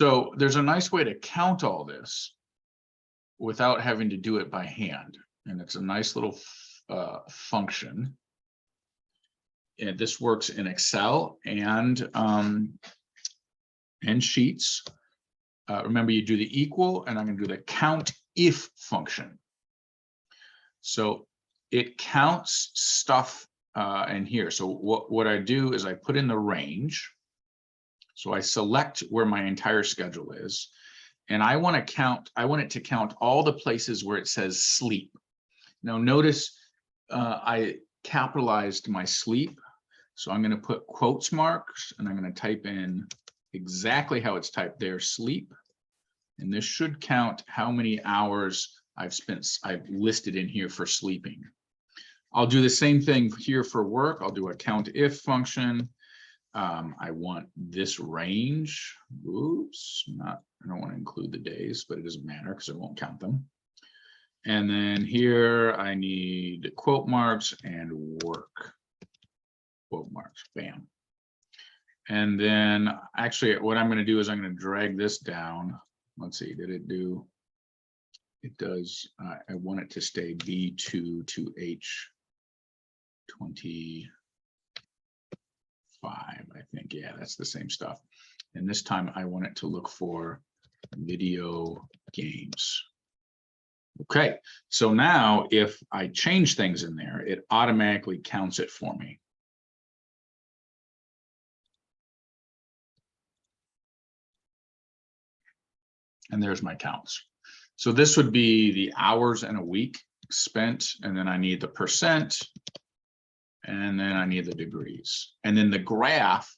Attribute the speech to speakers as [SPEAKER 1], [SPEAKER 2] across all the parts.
[SPEAKER 1] So there's a nice way to count all this without having to do it by hand. And it's a nice little function. And this works in Excel and Sheets. Remember, you do the equal, and I'm going to do the count if function. So it counts stuff in here. So what I do is I put in the range. So I select where my entire schedule is, and I want it to count all the places where it says sleep. Now notice I capitalized my sleep. So I'm going to put quotes marks, and I'm going to type in exactly how it's typed there, sleep. And this should count how many hours I've listed in here for sleeping. I'll do the same thing here for work. I'll do a count if function. I want this range. Oops, I don't want to include the days, but it doesn't matter because I won't count them. And then here I need quote marks and work. Quote marks, bam. And then actually what I'm going to do is I'm going to drag this down. Let's see, did it do? It does. I want it to stay B2 to H25, I think. Yeah, that's the same stuff. And this time I want it to look for video games. Okay, so now if I change things in there, it automatically counts it for me. And there's my counts. So this would be the hours in a week spent, and then I need the percent, and then I need the degrees. And then the graph,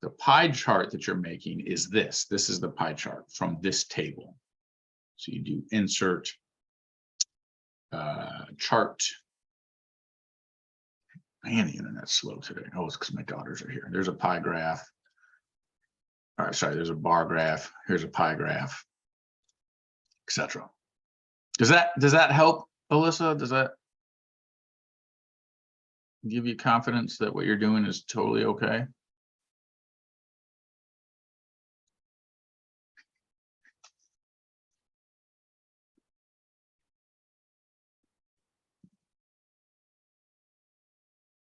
[SPEAKER 1] the pie chart that you're making is this. This is the pie chart from this table. So you do insert chart. Man, the internet's slow today. Oh, it's because my daughters are here. There's a pie graph. All right, sorry, there's a bar graph. Here's a pie graph, etc. Does that help, Alyssa? Does that give you confidence that what you're doing is totally okay?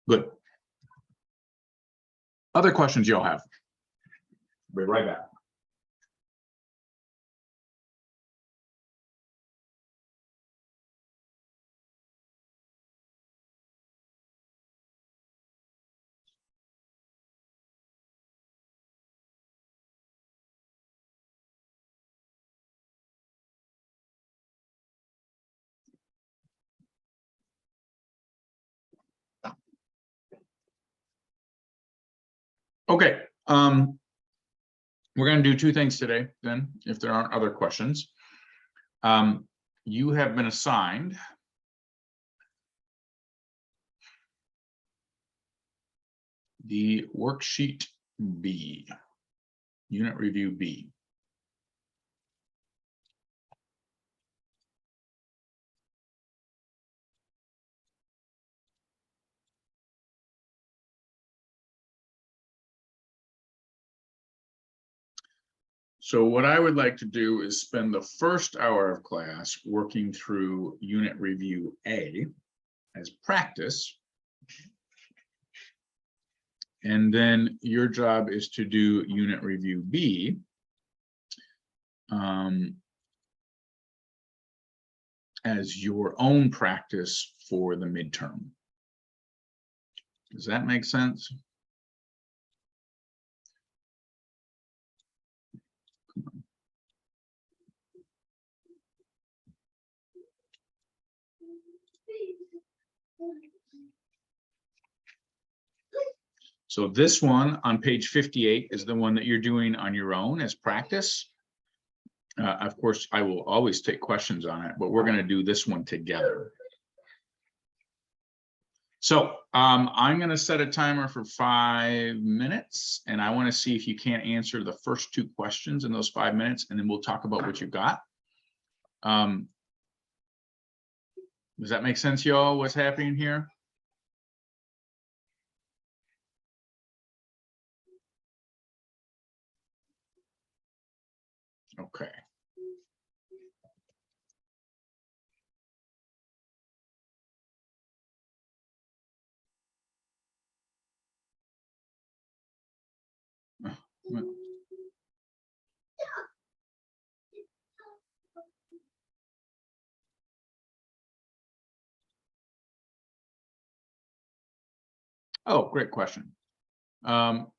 [SPEAKER 1] Good. Other questions y'all have? Be right back. Okay, we're going to do two things today then, if there aren't other questions. You have been assigned the worksheet B, unit review B. So what I would like to do is spend the first hour of class working through unit review A as practice. And then your job is to do unit review B as your own practice for the midterm. Does that make sense? So this one on page 58 is the one that you're doing on your own as practice. Of course, I will always take questions on it, but we're going to do this one together. So I'm going to set a timer for 5 minutes, and I want to see if you can't answer the first two questions in those 5 minutes, and then we'll talk about what you got. Does that make sense, y'all, what's happening here? Okay. Oh, great question.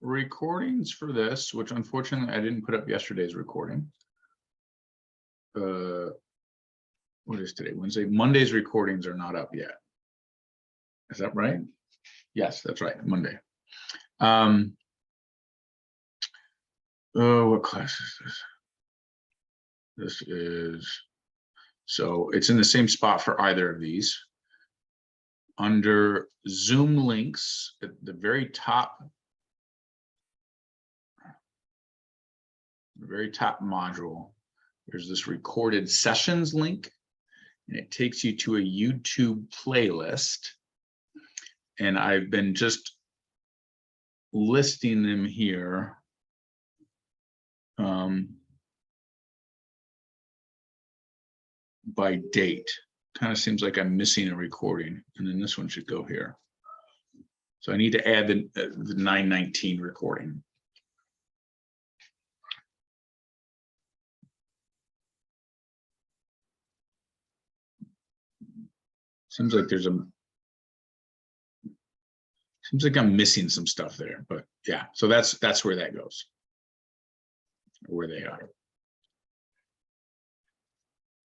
[SPEAKER 1] Recordings for this, which unfortunately I didn't put up yesterday's recording. What is today? Wednesday. Monday's recordings are not up yet. Is that right? Yes, that's right. Monday. Oh, what class is this? This is, so it's in the same spot for either of these. Under Zoom links at the very top module, there's this recorded sessions link, and it takes you to a YouTube playlist. And I've been just listing them here. By date. Kind of seems like I'm missing a recording, and then this one should go here. So I need to add the 919 recording. Seems like I'm missing some stuff there, but yeah, so that's where that goes, where they are.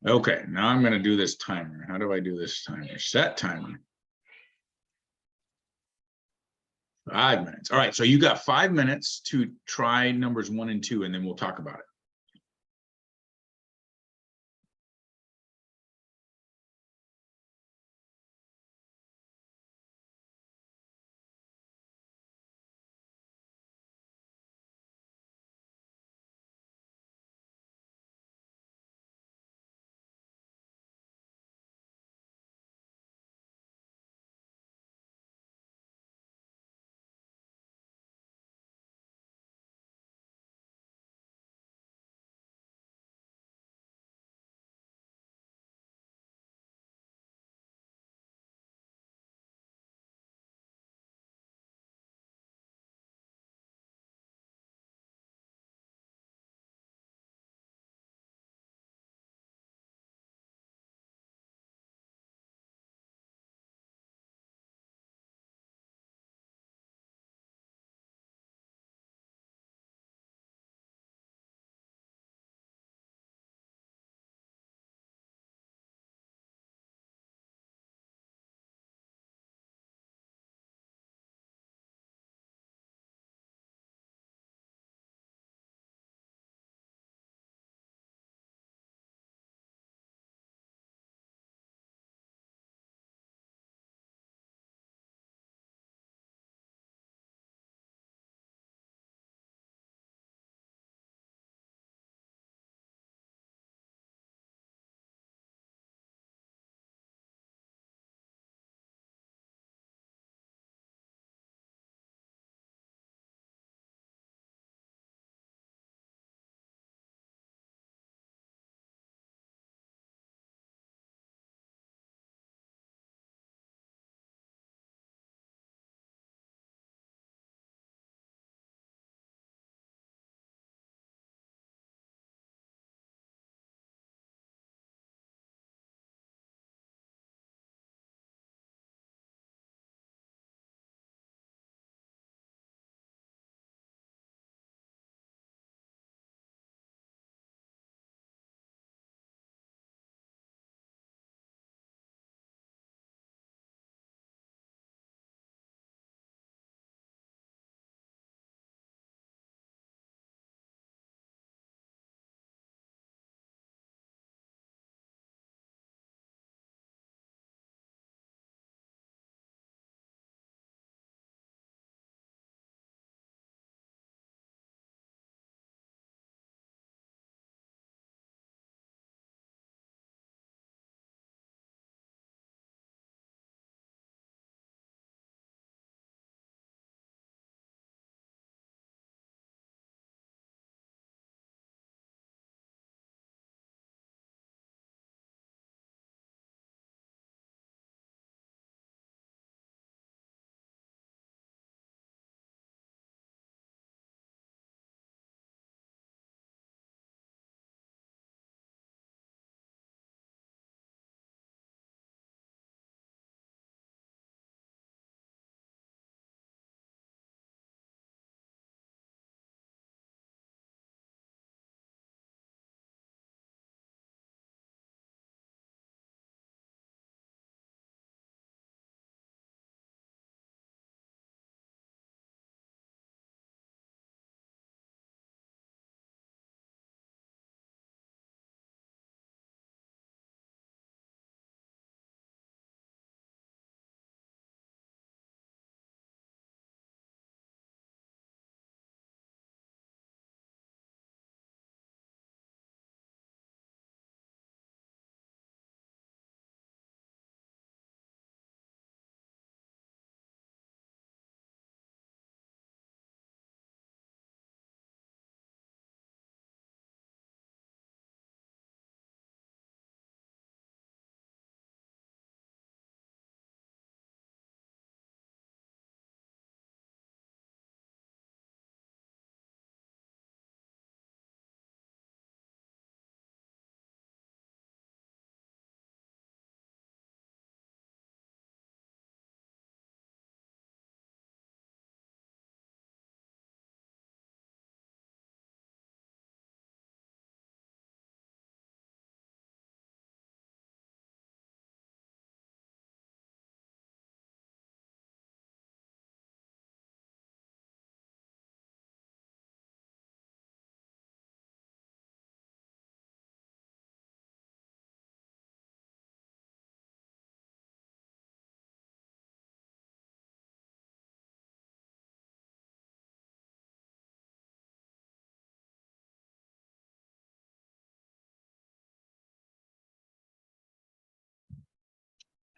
[SPEAKER 1] Okay, now I'm going to do this timer. How do I do this timer? Set timer. 5 minutes. All right, so you got 5 minutes to try numbers 1 and 2, and then we'll talk about it.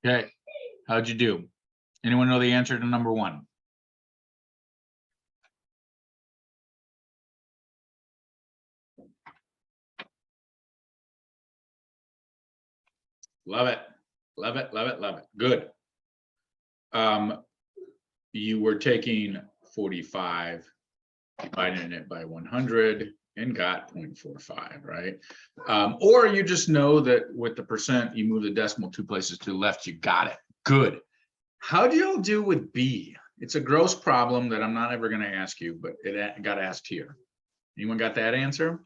[SPEAKER 1] Okay, how'd you do? Anyone know the answer to number 1? Love it. Love it, love it, love it. Good. You were taking 45, dividing it by 100, and got 0.45, right? Or you just know that with the percent, you move the decimal 2 places to the left, you got it. Good. How do y'all do with B? It's a gross problem that I'm not ever going to ask you, but it got asked here. Anyone got that answer?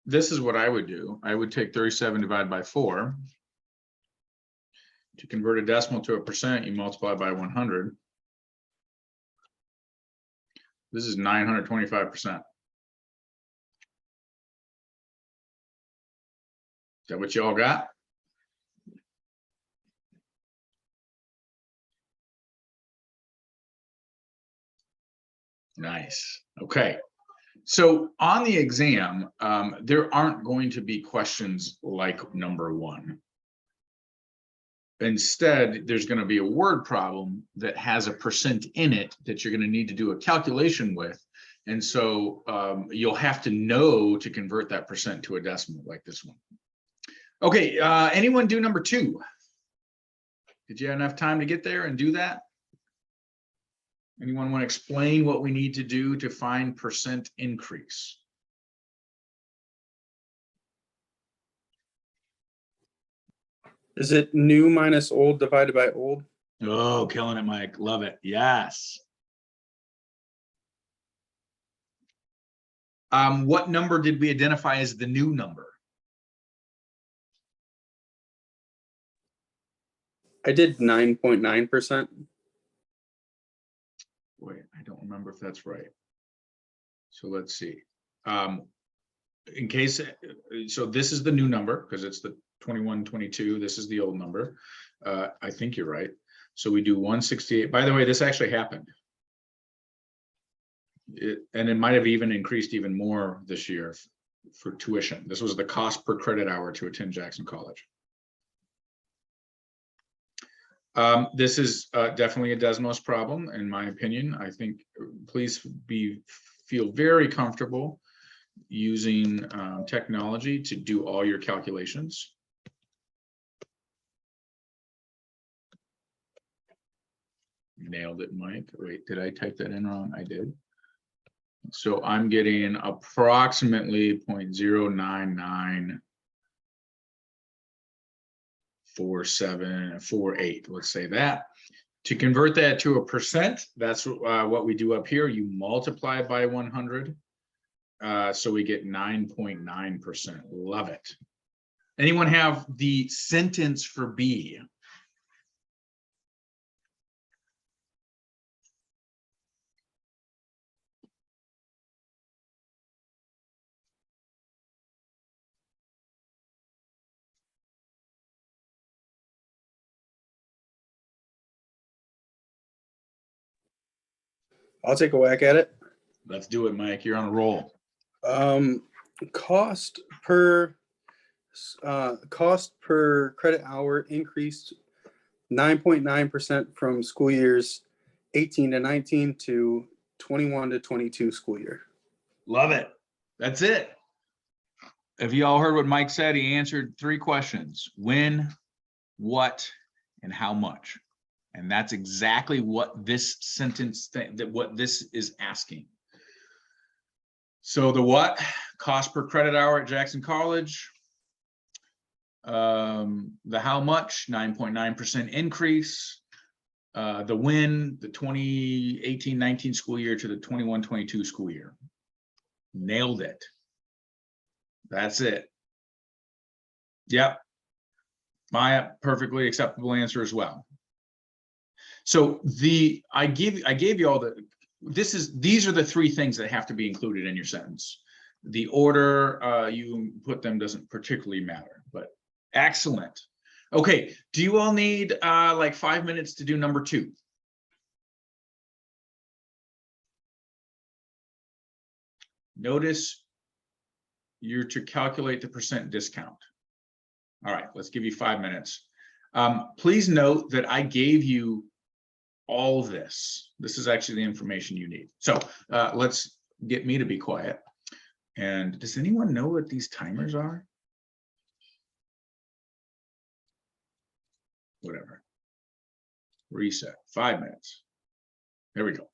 [SPEAKER 1] This is what I would do. I would take 37 divided by 4. To convert a decimal to a percent, you multiply by 100. This is 925%. Is that what you all got? Nice. Okay. So on the exam, there aren't going to be questions like number 1. Instead, there's going to be a word problem that has a percent in it that you're going to need to do a calculation with. And so you'll have to know to convert that percent to a decimal like this one. Okay, anyone do number 2? Did you have enough time to get there and do that? Anyone want to explain what we need to do to find percent increase?
[SPEAKER 2] Is it new minus old divided by old?
[SPEAKER 1] Oh, killing it, Mike. Love it. Yes. What number did we identify as the new number?
[SPEAKER 2] I did 9.9%.
[SPEAKER 1] Wait, I don't remember if that's right. So let's see. In case, so this is the new number because it's the 2122. This is the old number. I think you're right. So we do 168. By the way, this actually happened. And it might have even increased even more this year for tuition. This was the cost per credit hour to attend Jackson College. This is definitely a Desmos problem, in my opinion. I think please feel very comfortable using technology to do all your calculations. Nailed it, Mike. Wait, did I type that in wrong? I did. So I'm getting approximately 0.094748. Let's say that. To convert that to a percent, that's what we do up here. You multiply by 100. So we get 9.9%. Love it. Anyone have the sentence for B?
[SPEAKER 2] I'll take a whack at it.
[SPEAKER 1] Let's do it, Mike. You're on a roll.
[SPEAKER 2] Cost per credit hour increased 9.9% from school years 18 to 19 to 21 to 22 school year.
[SPEAKER 1] Love it. That's it. Have you all heard what Mike said? He answered 3 questions: when, what, and how much. And that's exactly what this sentence, what this is asking. So the what, cost per credit hour at Jackson College. The how much, 9.9% increase. The when, the 2018-19 school year to the 21-22 school year. Nailed it. That's it. Yep. My perfectly acceptable answer as well. So I gave you all these are the 3 things that have to be included in your sentence. The order you put them doesn't particularly matter, but excellent. Okay, do you all need like 5 minutes to do number 2? Notice you're to calculate the percent discount. All right, let's give you 5 minutes. Please note that I gave you all this. This is actually the information you need. So let's get me to be quiet. And does anyone know what these timers are? Whatever. Reset. 5 minutes. There we go.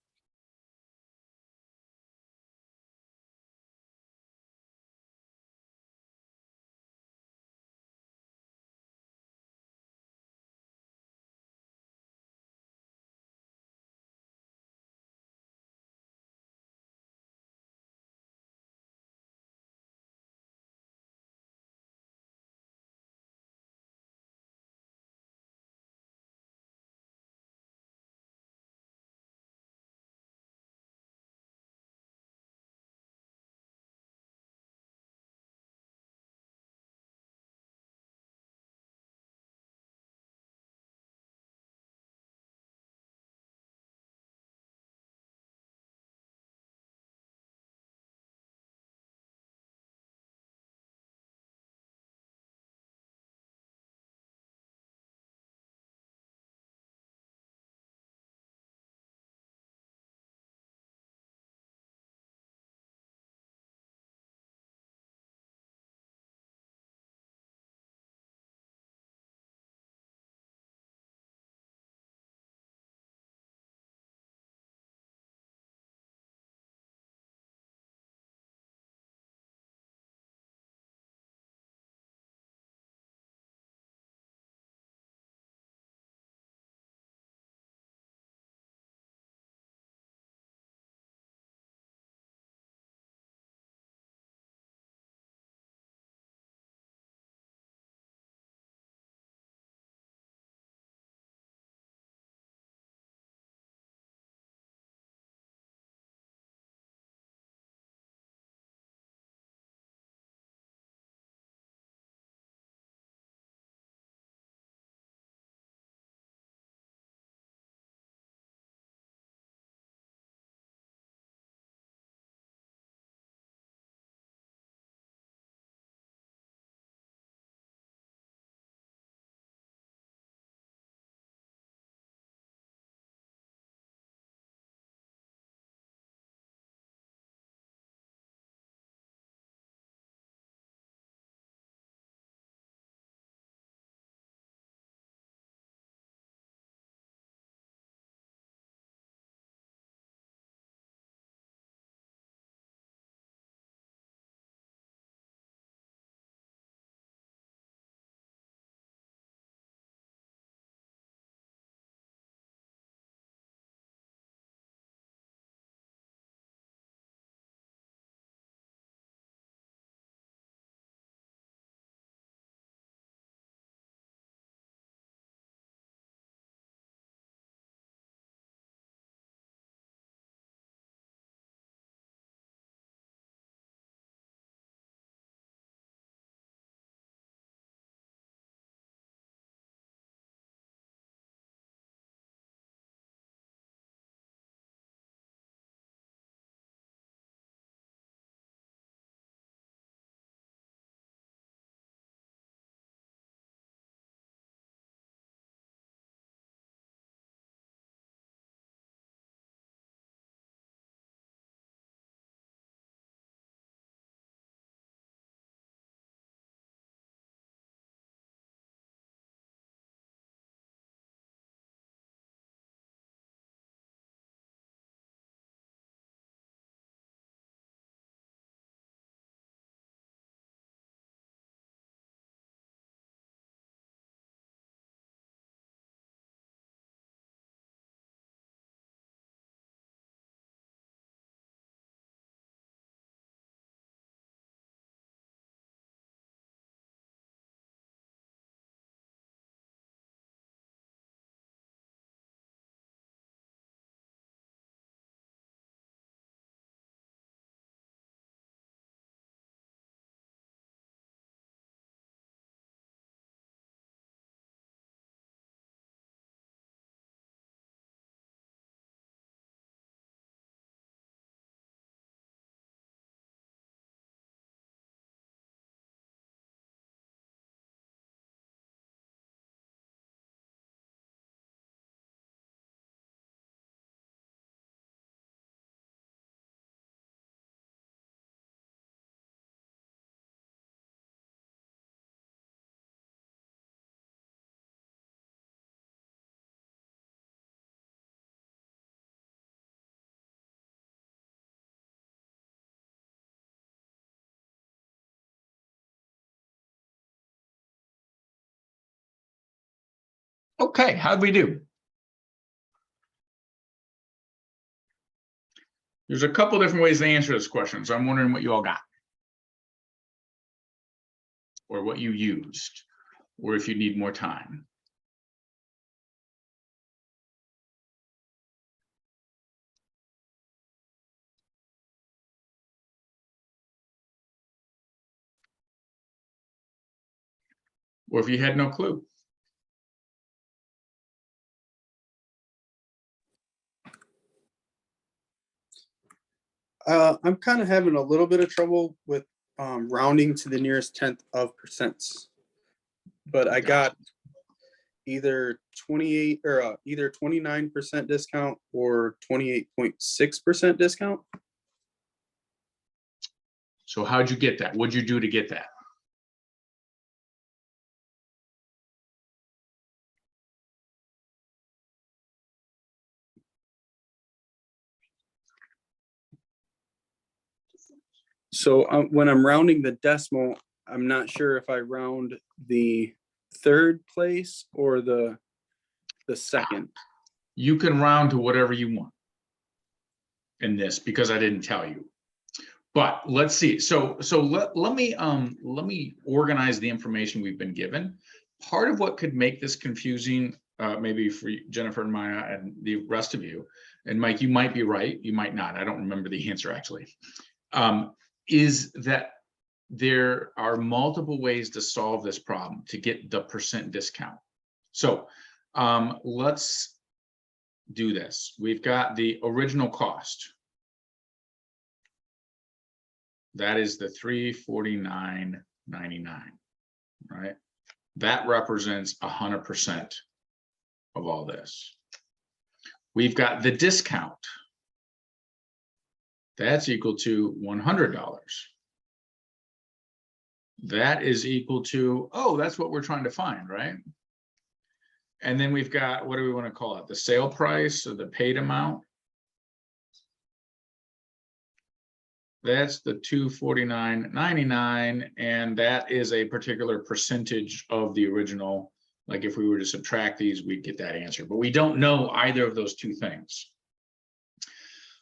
[SPEAKER 1] Okay, how'd we do? There's a couple different ways to answer this question, so I'm wondering what you all got, or what you used, or if you need more time. Or if you had no clue.
[SPEAKER 2] I'm kind of having a little bit of trouble with rounding to the nearest tenth of percents, but I got either 28 or either 29% discount or 28.6% discount.
[SPEAKER 1] So how'd you get that? What'd you do to get that?
[SPEAKER 2] So when I'm rounding the decimal, I'm not sure if I round the third place or the second.
[SPEAKER 1] You can round to whatever you want in this, because I didn't tell you. But let's see. So let me organize the information we've been given. Part of what could make this confusing, maybe for Jennifer and Maya and the rest of you, and Mike, you might be right, you might not. I don't remember the answer actually. Is that there are multiple ways to solve this problem to get the percent discount. So let's do this. We've got the original cost. That is the $349.99, right? That represents 100% of all this. We've got the discount. That's equal to $100. That is equal to, oh, that's what we're trying to find, right? And then we've got, what do we want to call it? The sale price or the paid amount. That's the $249.99, and that is a particular percentage of the original. Like if we were to subtract these, we'd get that answer, but we don't know either of those two things.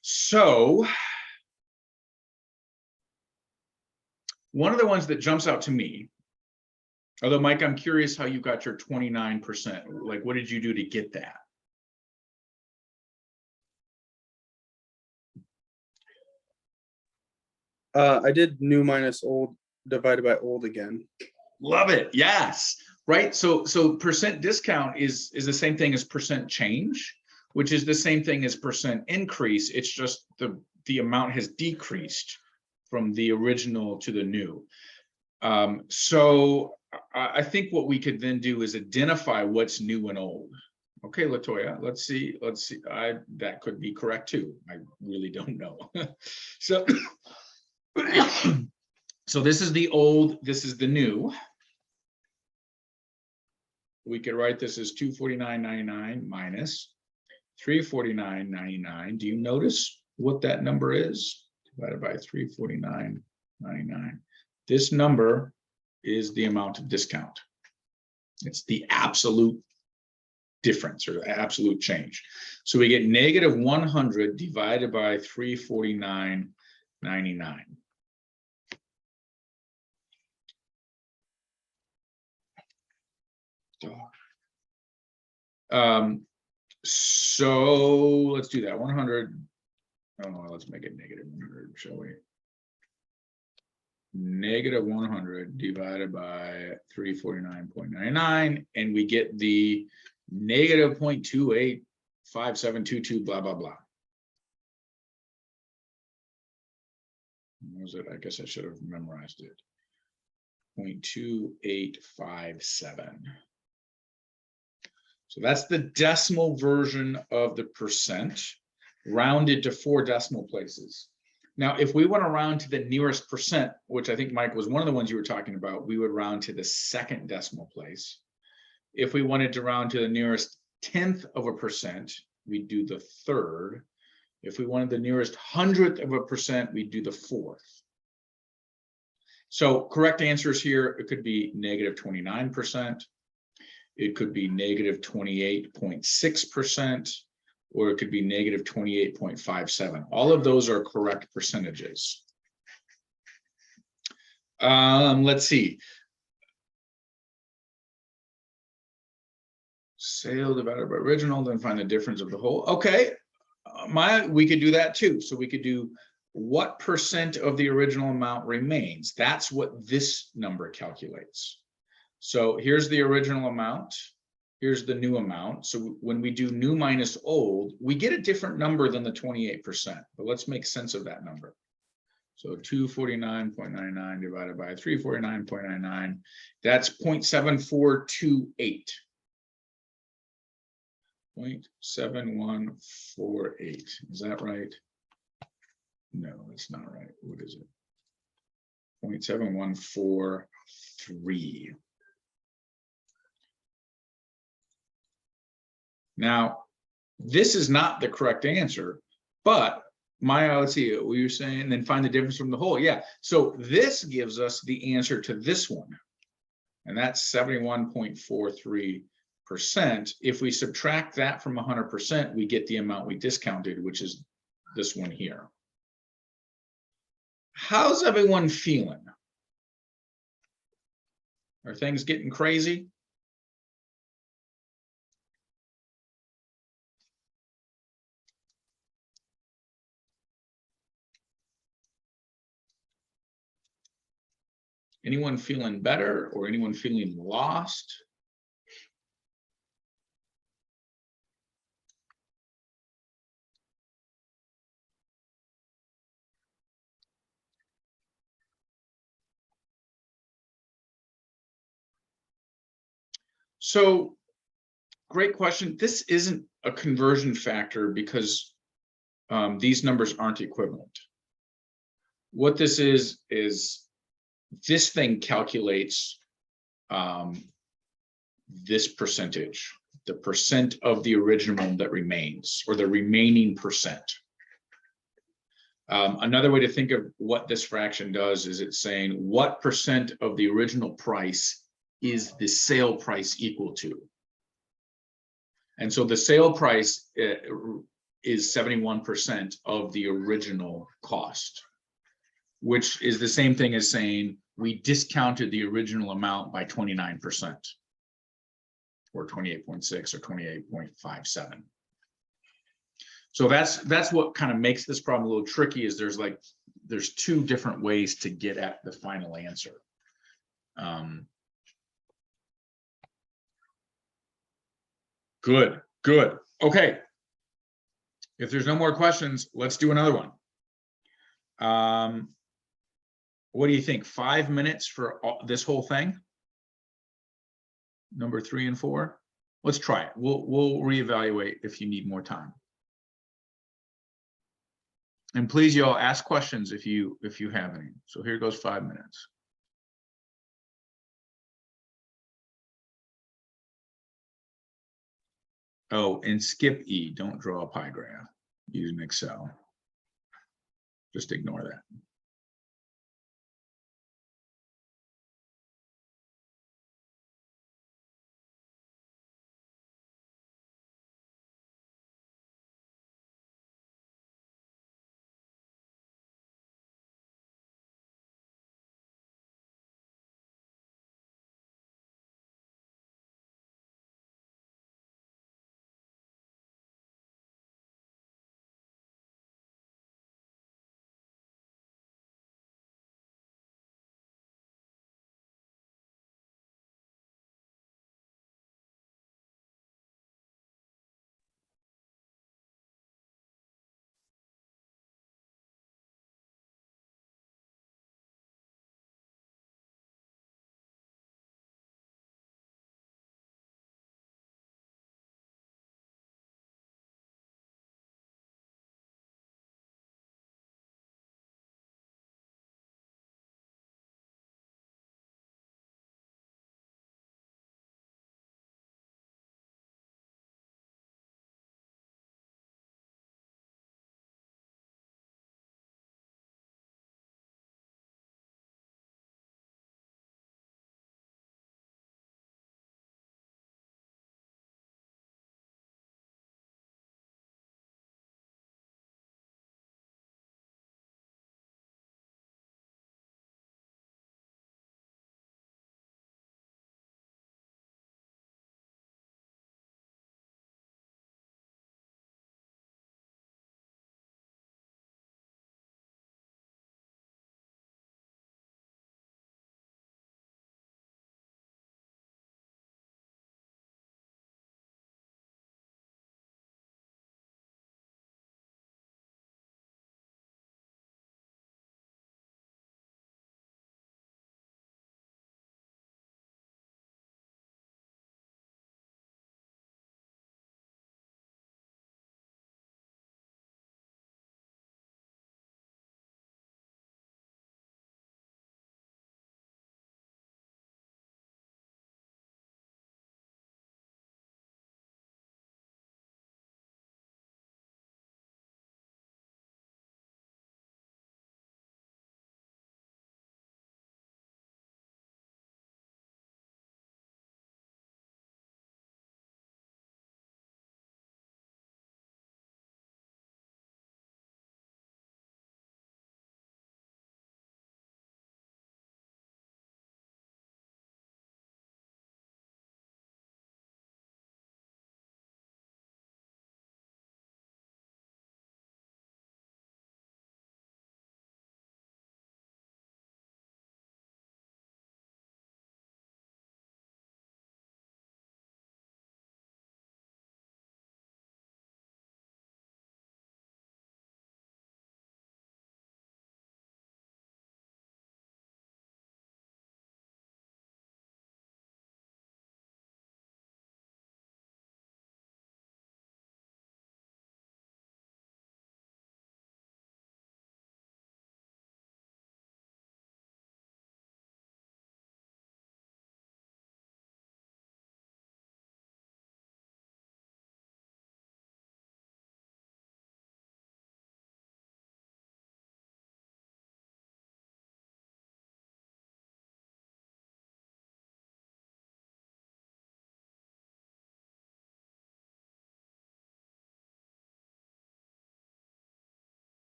[SPEAKER 1] So one of the ones that jumps out to me, although Mike, I'm curious how you got your 29%. Like, what did you do to get that?
[SPEAKER 2] I did new minus old divided by old again.
[SPEAKER 1] Love it. Yes. Right. So percent discount is the same thing as percent change, which is the same thing as percent increase. It's just the amount has decreased from the original to the new. So I think what we could then do is identify what's new and old. Okay, Latoya, let's see. That could be correct too. I really don't know. So so this is the old, this is the new. We could write this as $249.99 minus $349.99. Do you notice what that number is? Divided by $349.99. This number is the amount of discount. It's the absolute difference or the absolute change. So we get negative 100 divided by $349.99. So let's do that. 100. Oh, let's make it negative 100, shall we? Negative 100 divided by 349.99, and we get the negative 0.285722, blah, blah, blah. What was it? I guess I should have memorized it. 0.2857. So that's the decimal version of the percent, rounded to 4 decimal places. Now, if we want to round to the nearest percent, which I think, Mike, was one of the ones you were talking about, we would round to the 2nd decimal place. If we wanted to round to the nearest 10th of a percent, we'd do the 3rd. If we wanted the nearest 100th of a percent, we'd do the 4th. So correct answers here, it could be negative 29%. it could be negative 28.6%, or it could be negative 28.57. All of those are correct percentages. Let's see. Sale divided by original, then find the difference of the whole. Okay, we could do that too. So we could do what percent of the original amount remains. That's what this number calculates. So here's the original amount. Here's the new amount. So when we do new minus old, we get a different number than the 28%, but let's make sense of that number. So 249.99 divided by 349.99, that's 0.7428. 0.7148. Is that right? No, that's not right. What is it? 0.7143. Now, this is not the correct answer, but let's see what you're saying, then find the difference from the whole. Yeah, so this gives us the answer to this one, and that's 71.43%. If we subtract that from 100%, we get the amount we discounted, which is this one here. How's everyone feeling? Are things getting crazy? Anyone feeling better or anyone feeling lost? So, great question. This isn't a conversion factor because these numbers aren't equivalent. What this is this thing calculates this percentage, the percent of the original that remains, or the remaining percent. Another way to think of what this fraction does is it's saying what percent of the original price is the sale price equal to. And so the sale price is 71% of the original cost, which is the same thing as saying we discounted the original amount by 29%, or 28.6 or 28.57. So that's what kind of makes this problem a little tricky, is there's two different ways to get at the final answer. Good. Okay. If there's no more questions, let's do another one. What do you think? 5 minutes for this whole thing? Number 3 and 4? Let's try it. We'll reevaluate if you need more time. And please, y'all, ask questions if you have any. So here goes 5 minutes. Oh, and skip E. Don't draw a pie graph using Excel. Just ignore that.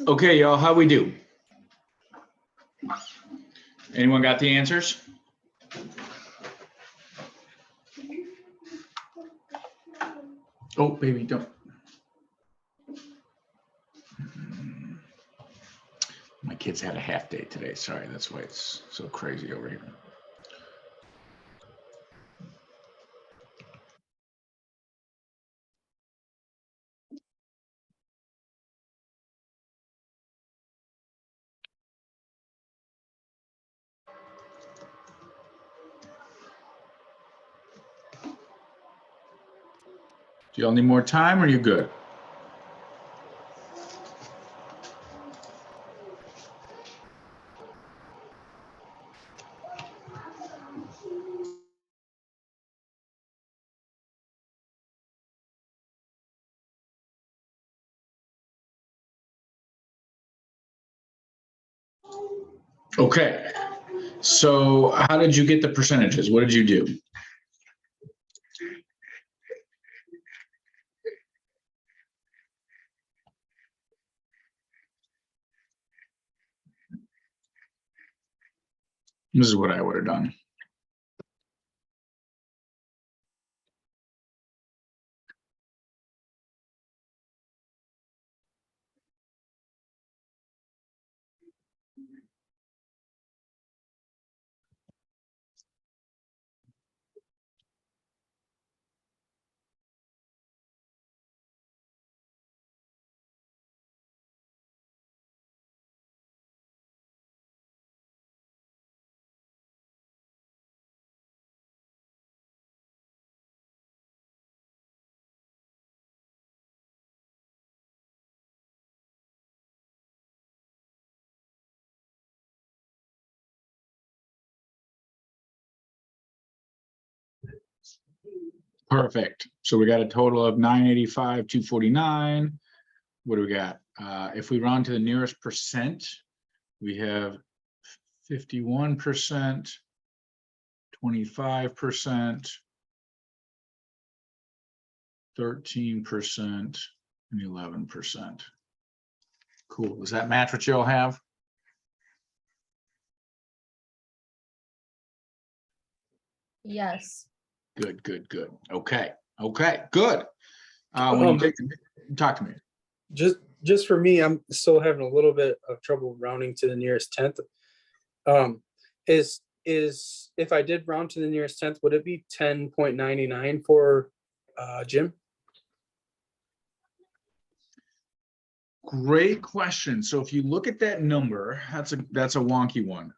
[SPEAKER 1] Okay, y'all, how we do? Anyone got the answers? Oh, baby, don't. My kids had a half day today. Sorry, that's why it's so crazy over here. Do y'all need more time or are you good? Okay, so how did you get the percentages? What did you do? This is what I would have done. Perfect. So we got a total of 985, 249. What do we got? If we round to the nearest percent, we have 51%, 25%, 13%, and 11%. Cool. Does that match what you all have?
[SPEAKER 3] Yes.
[SPEAKER 1] Good, good, good. Okay. Okay, good. When you take talk to me.
[SPEAKER 2] Just for me, I'm still having a little bit of trouble rounding to the nearest tenth. Is if I did round to the nearest tenth, would it be 10.99 for Jim?
[SPEAKER 1] Great question. So if you look at that number, that's a wonky one.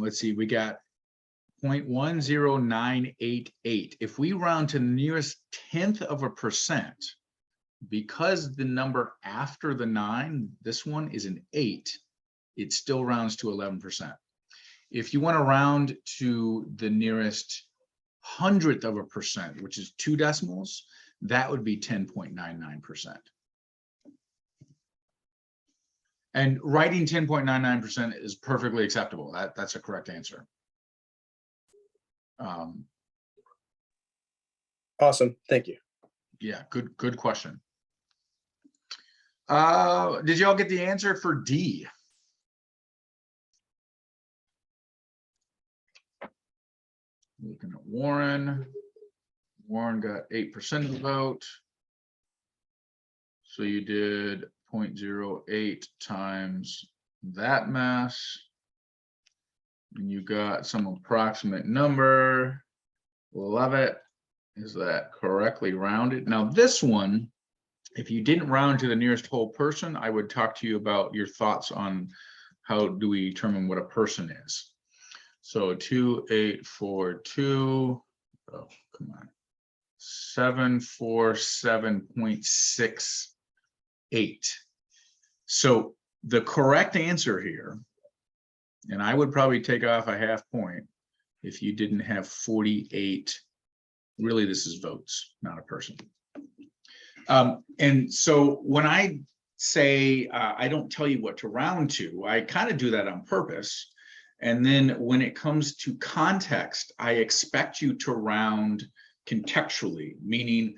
[SPEAKER 1] Let's see, we got 0.10988. If we round to the nearest 10th of a percent, because the number after the 9, this one is an 8, it still rounds to 11%. If you want to round to the nearest 100th of a percent, which is 2 decimals, that would be 10.99%. And writing 10.99% is perfectly acceptable. That's a correct answer.
[SPEAKER 2] Awesome. Thank you.
[SPEAKER 1] Yeah, good question. Did y'all get the answer for D? Looking at Warren. Warren got 8% of the vote. So you did 0.08 times that mass. And you got some approximate number. Love it. Is that correctly rounded? Now this one, if you didn't round to the nearest whole person, I would talk to you about your thoughts on how do we determine what a person is. So 2842, oh, come on, 747.68. So the correct answer here, and I would probably take off a half point if you didn't have 48. Really, this is votes, not a person. And so when I say I don't tell you what to round to, I kind of do that on purpose. And then when it comes to context, I expect you to round contextually, meaning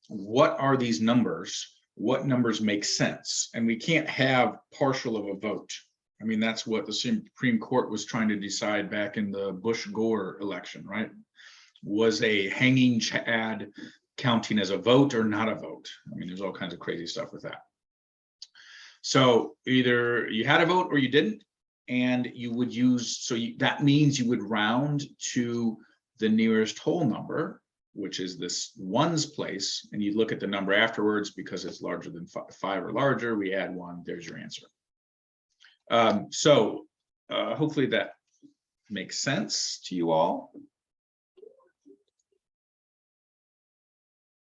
[SPEAKER 1] what are these numbers what numbers make sense. And we can't have partial of a vote. I mean, that's what the Supreme Court was trying to decide back in the Bush-Gore election, right? Was a hanging chad counting as a vote or not a vote? I mean, there's all kinds of crazy stuff with that. So either you had a vote or you didn't, and you would use, so that means you would round to the nearest whole number, which is this ones place, and you look at the number afterwards because it's larger than 5 or larger, we add 1, there's your answer. Hopefully that makes sense to you all.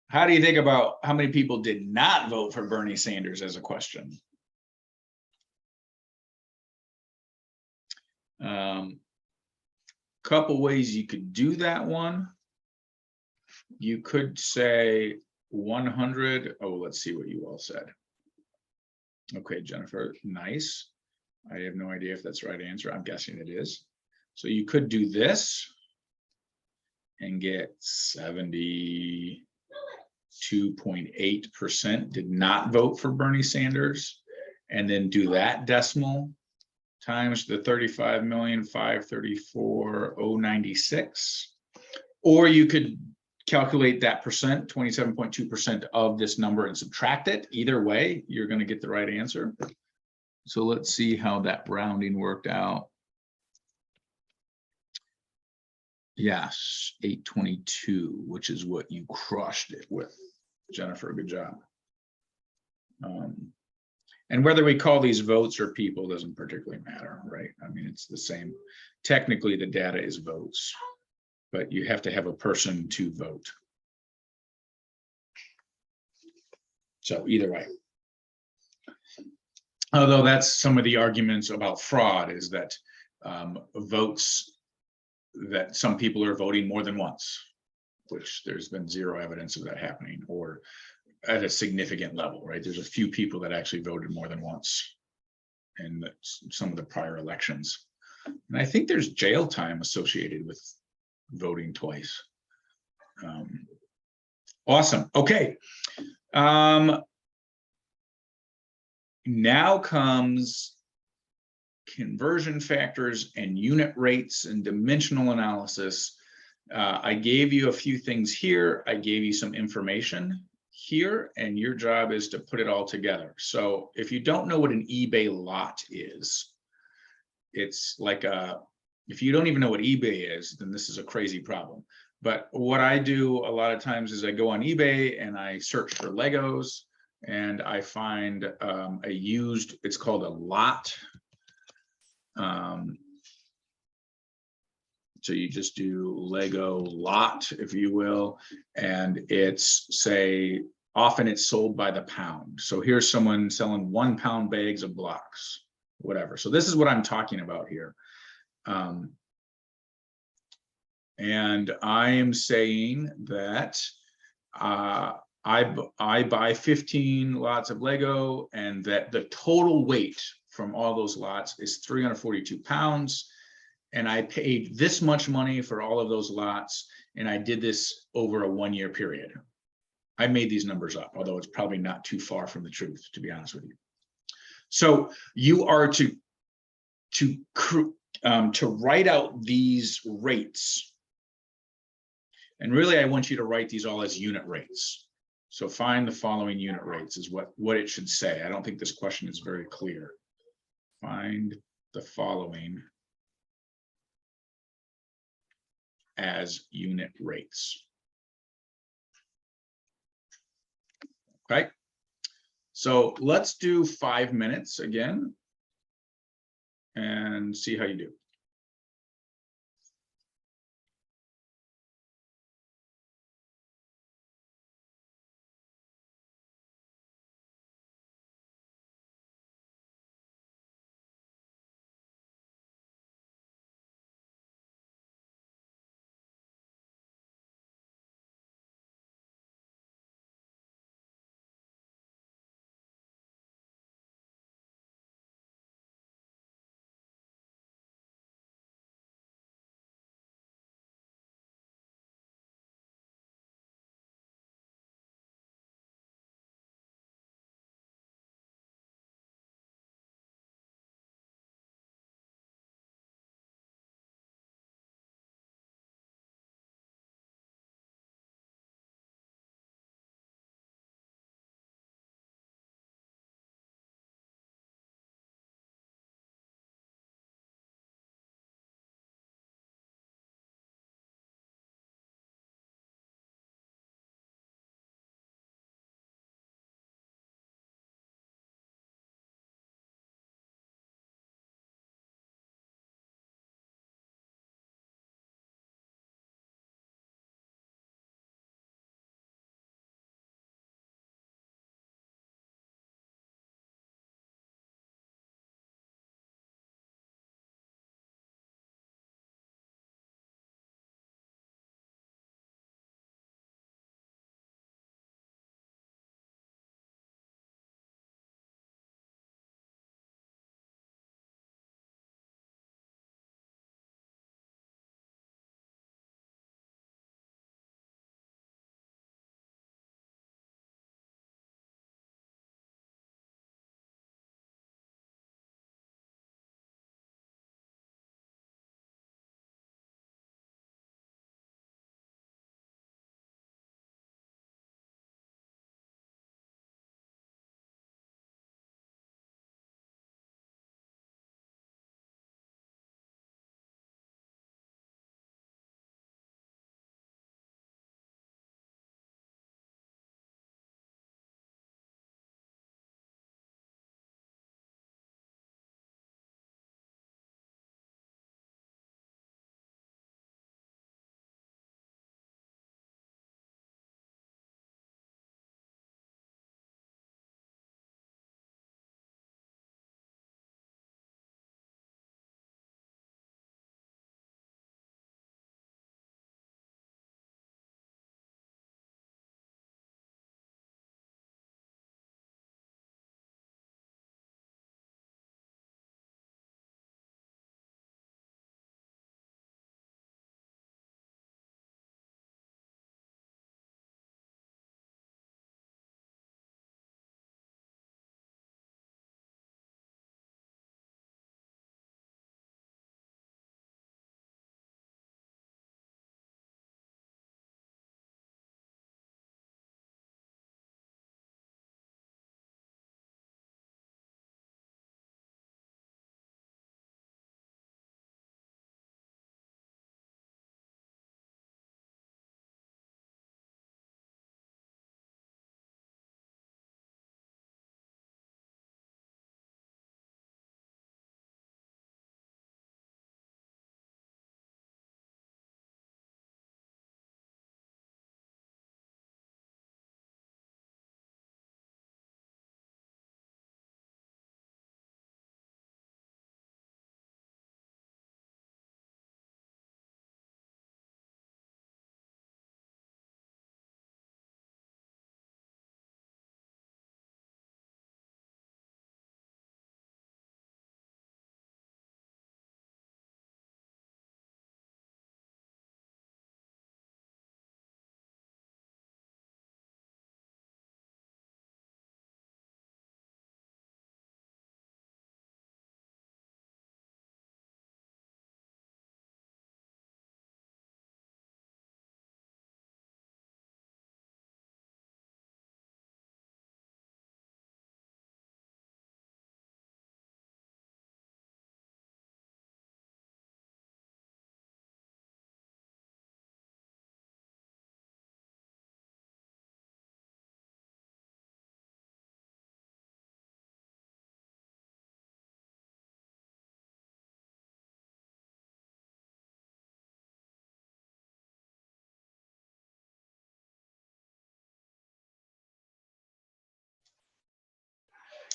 [SPEAKER 1] How do you think about how many people did not vote for Bernie Sanders as a question? Couple ways you could do that one. You could say 100. Oh, let's see what you all said. Okay, Jennifer, nice. I have no idea if that's the right answer. I'm guessing it is. So you could do this and get 72.8% did not vote for Bernie Sanders, and then do that decimal times the 35,534,096. Or you could calculate that percent, 27.2% of this number, and subtract it. Either way, you're going to get the right answer. So let's see how that rounding worked out. Yes, 822, which is what you crushed it with. Jennifer, good job. And whether we call these votes or people doesn't particularly matter, right? I mean, it's the same. Technically, the data is votes, but you have to have a person to vote. So either way. Although that's some of the arguments about fraud, is that votes, that some people are voting more than once, which there's been zero evidence of that happening, or at a significant level, right? There's a few people that actually voted more than once in some of the prior elections. And I think there's jail time associated with voting twice. Awesome. Okay. Now comes conversion factors and unit rates and dimensional analysis. I gave you a few things here. I gave you some information here, and your job is to put it all together. So if you don't know what an eBay lot is, it's like if you don't even know what eBay is, then this is a crazy problem. But what I do a lot of times is I go on eBay and I search for Legos, and I find a used, it's called a lot. So you just do Lego lot, if you will, and it's, say, often it's sold by the pound. So here's someone selling 1 pound bags of blocks, whatever. So this is what I'm talking about here. And I am saying that I buy 15 lots of Lego, and that the total weight from all those lots is 342 pounds. And I paid this much money for all of those lots, and I did this over a 1-year period. I made these numbers up, although it's probably not too far from the truth, to be honest with you. So you are to write out these rates. And really, I want you to write these all as unit rates. So find the following unit rates is what it should say. I don't think this question is very clear. Find the following as unit rates. Okay, so let's do 5 minutes again and see how you do.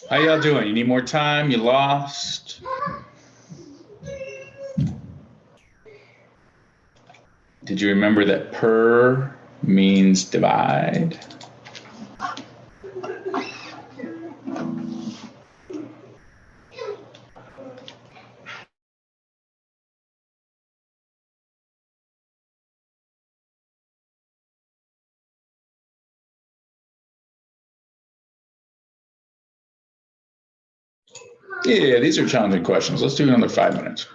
[SPEAKER 1] How y'all doing? You need more time? You lost? Did you remember that per means divide? Yeah, these are challenging questions. Let's do another 5 minutes.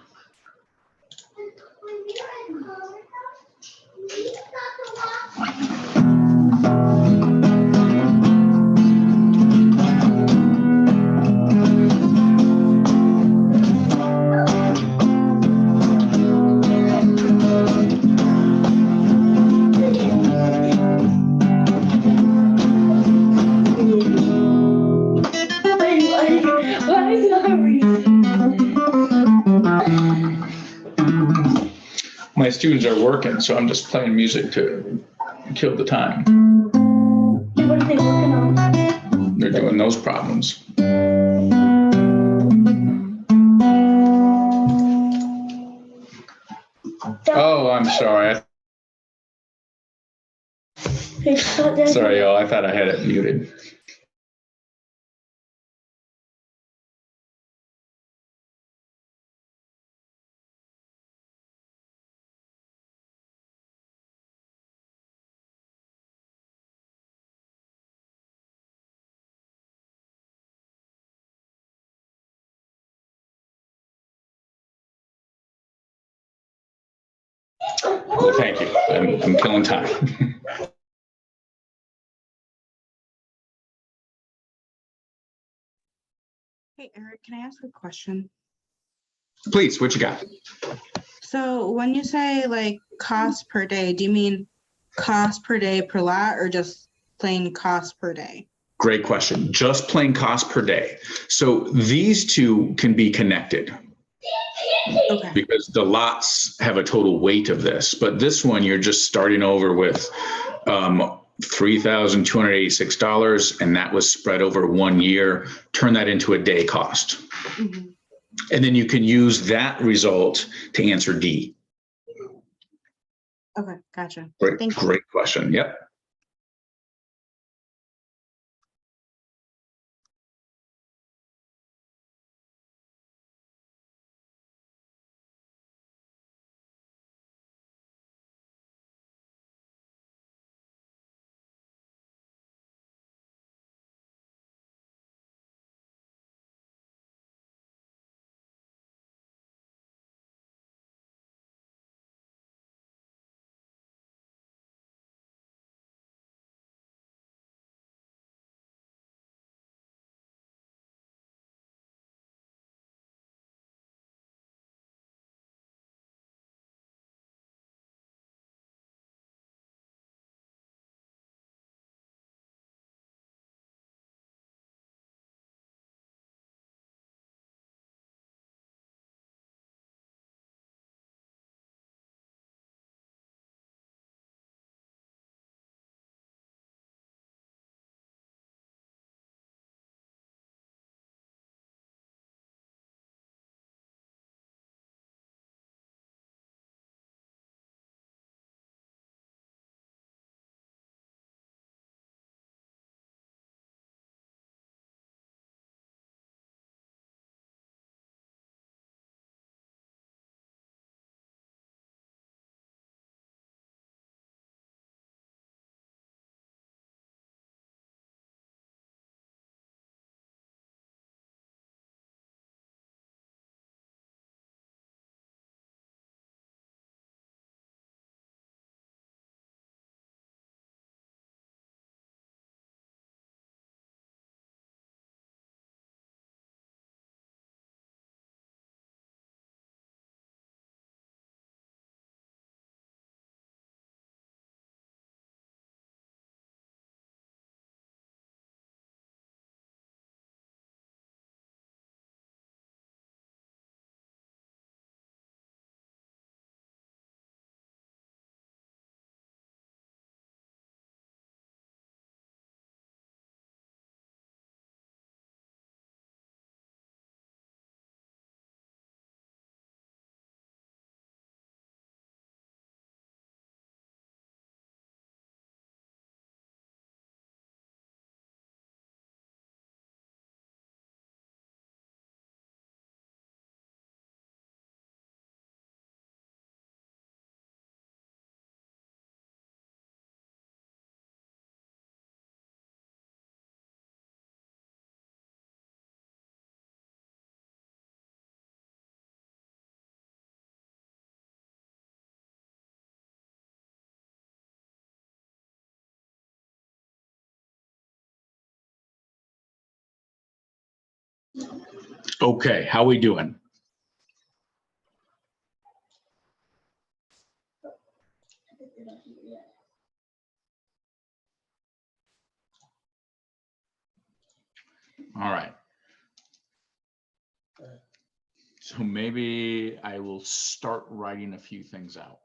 [SPEAKER 1] My students are working, so I'm just playing music to kill the time.
[SPEAKER 3] What are they working on?
[SPEAKER 1] They're doing those problems. Oh, I'm sorry. Sorry, y'all. I thought I had it muted. Well, thank you. I'm killing time.
[SPEAKER 4] Hey, Eric, can I ask a question?
[SPEAKER 1] Please, what you got?
[SPEAKER 4] So when you say like cost per day, do you mean cost per day per lot or just plain cost per day?
[SPEAKER 1] Great question. Just plain cost per day. So these two can be connected
[SPEAKER 4] Okay.
[SPEAKER 1] because the lots have a total weight of this, but this one you're just starting over with $3,286, and that was spread over 1 year. Turn that into a day cost.
[SPEAKER 4] Mhm.
[SPEAKER 1] And then you can use that result to answer D.
[SPEAKER 4] Okay, gotcha.
[SPEAKER 1] Great,
[SPEAKER 4] Thank you.
[SPEAKER 1] great question. Yep. Okay, how we doing? All right. So maybe I will start writing a few things out.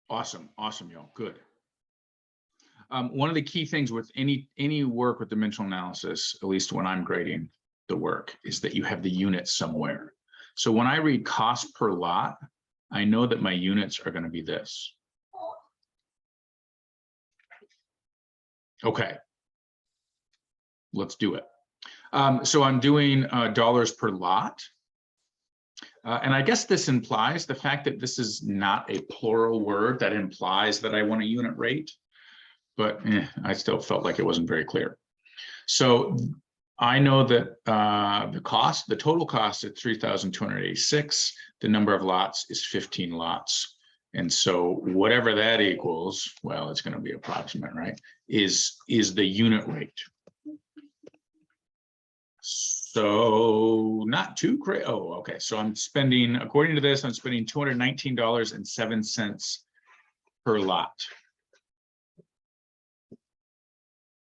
[SPEAKER 1] Awesome, y'all. Good. One of the key things with any work with dimensional analysis, at least when I'm grading the work, is that you have the units somewhere. So when I read cost per lot, I know that my units are going to be this. Okay. Let's do it. So I'm doing dollars per lot. And I guess this implies the fact that this is not a plural word that implies that I want a unit rate, but I still felt like it wasn't very clear. So I know that the total cost is 3,286. The number of lots is 15 lots. And so whatever that equals, well, it's going to be approximate, right? Is the unit rate. So not too crazy. Oh, okay. So I'm spending, according to this, I'm spending $219.07 per lot.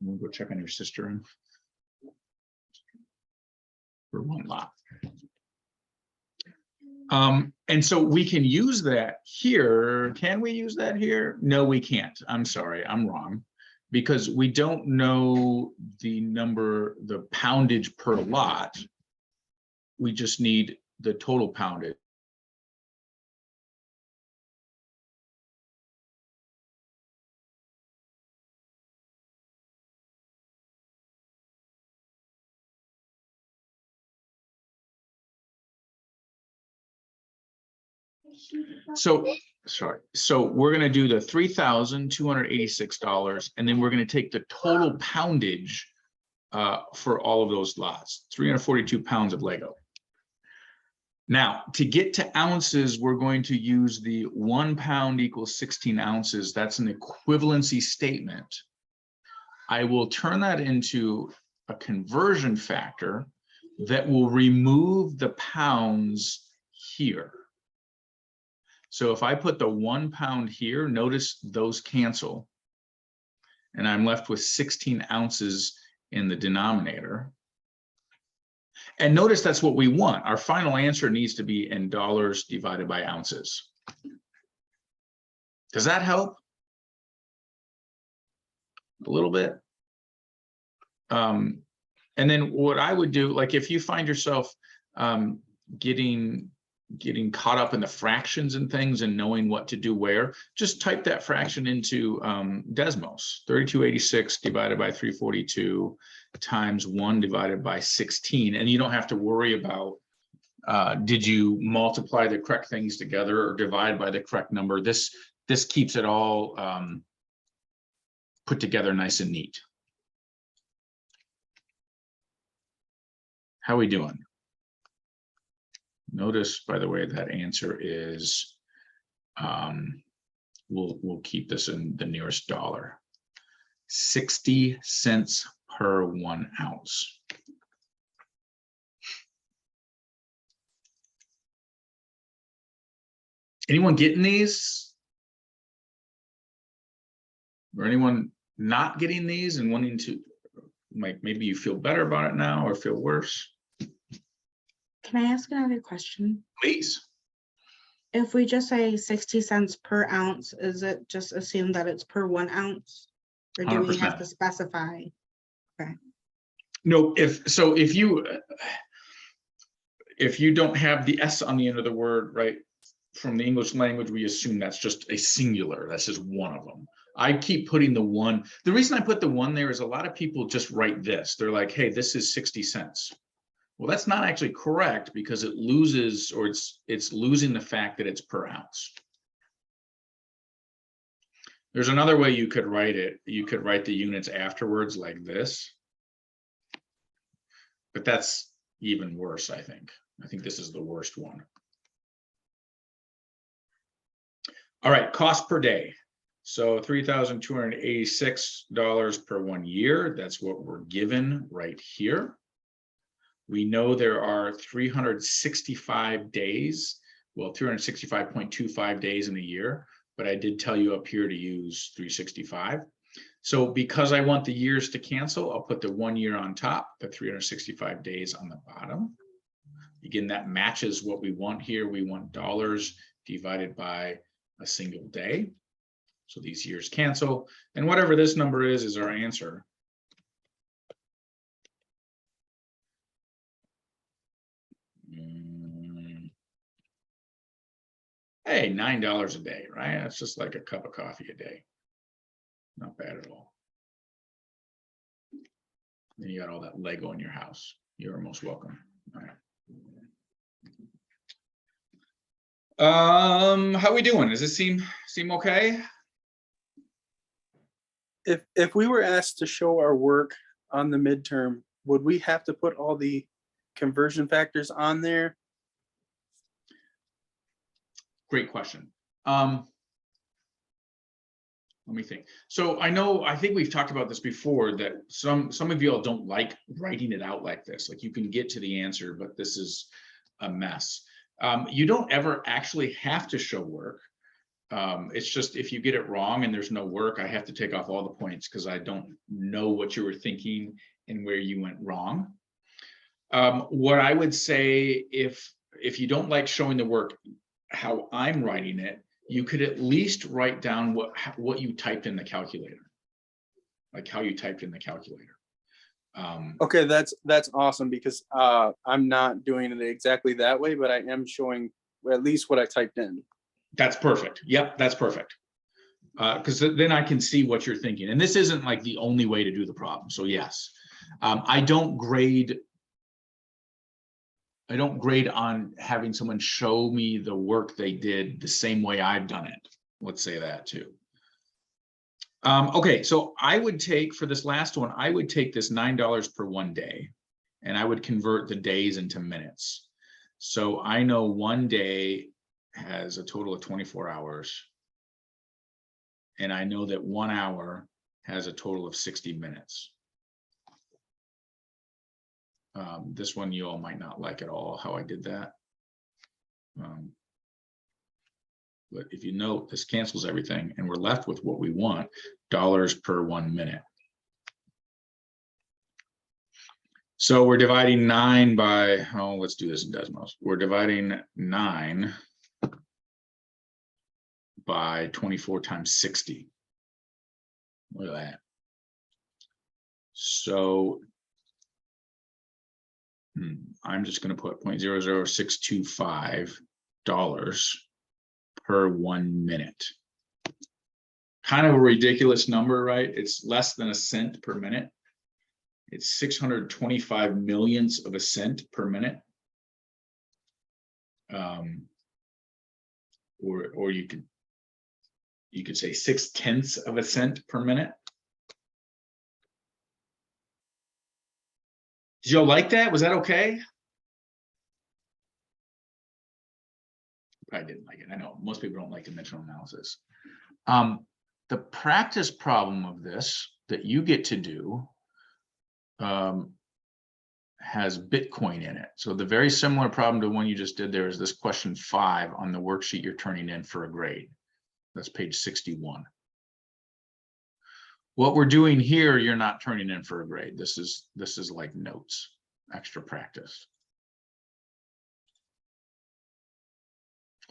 [SPEAKER 1] We'll go check on your sister for one lot. And so we can use that here. Can we use that here? No, we can't. I'm sorry, I'm wrong. Because we don't know the number, the poundage per lot. We just need the total poundage. So, sorry. So we're going to do the $3,286, and then we're going to take the total poundage for all of those lots, 342 pounds of Lego. Now, to get to ounces, we're going to use the 1 pound equals 16 ounces. That's an equivalency statement. I will turn that into a conversion factor that will remove the pounds here. So if I put the 1 pound here, notice those cancel. And I'm left with 16 ounces in the denominator. And notice that's what we want. Our final answer needs to be in dollars divided by ounces. Does that help? A little bit. And then what I would do, like if you find yourself getting caught up in the fractions and things and knowing what to do where, just type that fraction into Desmos. 3286 divided by 342 times 1 divided by 16. And you don't have to worry about did you multiply the correct things together or divide by the correct number. This keeps it all put together nice and neat. How are we doing? Notice, by the way, that answer is, we'll keep this in the nearest dollar. 60 cents per 1 ounce. Anyone getting these? Or anyone not getting these and wanting to, maybe you feel better about it now or feel worse?
[SPEAKER 4] Can I ask another question?
[SPEAKER 1] Please.
[SPEAKER 4] If we just say 60 cents per ounce, is it just assume that it's per 1 ounce? Or do we have
[SPEAKER 1] 100%.
[SPEAKER 4] to specify? Okay.
[SPEAKER 1] No, if you don't have the S on the end of the word, right? From the English language, we assume that's just a singular. That's just one of them. I keep putting the 1. The reason I put the 1 there is a lot of people just write this. They're like, hey, this is 60 cents. Well, that's not actually correct because it loses, or it's losing the fact that it's per ounce. There's another way you could write it. You could write the units afterwards like this. But that's even worse, I think. I think this is the worst one. All right, cost per day. So $3,286 per 1 year. That's what we're given right here. We know there are 365 days, well, 365.25 days in a year, but I did tell you up here to use 365. So because I want the years to cancel, I'll put the 1 year on top, the 365 days on the bottom. Again, that matches what we want here. We want dollars divided by a single day. So these years cancel, and whatever this number is our answer. Hey, $9 a day, right? That's just like a cup of coffee a day. Not bad at all. Then you got all that Lego in your house. You're most welcome. All right. How we doing? Does this seem okay?
[SPEAKER 2] If we were asked to show our work on the midterm, would we have to put all the conversion factors on there?
[SPEAKER 1] Great question. Let me think. So I think we've talked about this before, that some of you all don't like writing it out like this. Like you can get to the answer, but this is a mess. You don't ever actually have to show work. It's just if you get it wrong and there's no work, I have to take off all the points because I don't know what you were thinking and where you went wrong. What I would say, if you don't like showing the work how I'm writing it, you could at least write down what you typed in the calculator, like how you typed in the calculator.
[SPEAKER 2] Okay, that's awesome, because I'm not doing it exactly that way, but I am showing at least what I typed in.
[SPEAKER 1] That's perfect. Yep, that's perfect. Because then I can see what you're thinking. And this isn't like the only way to do the problem. So yes, I don't grade on having someone show me the work they did the same way I've done it. Let's say that too. Okay, so I would take, for this last one, I would take this $9 per 1 day, and I would convert the days into minutes. So I know 1 day has a total of 24 hours. And I know that 1 hour has a total of 60 minutes. This one you all might not like at all, how I did that. But if you note, this cancels everything and we're left with what we want, dollars per 1 minute. So we're dividing 9 by, oh, let's do this in Desmos. We're dividing 9 by 24 times 60. Look at that. So I'm just going to put $0.00625 per 1 minute. Kind of a ridiculous number, right? It's less than a cent per minute. It's 625 millionths of a cent per minute. Or you could say 0.6 of a cent per minute. Did y'all like that? Was that okay? I didn't like it. I know most people don't like dimensional analysis. The practice problem of this that you get to do has Bitcoin in it. So the very similar problem to one you just did there is this question 5 on the worksheet you're turning in for a grade. That's page 61. What we're doing here, you're not turning in for a grade. This is like notes, extra practice.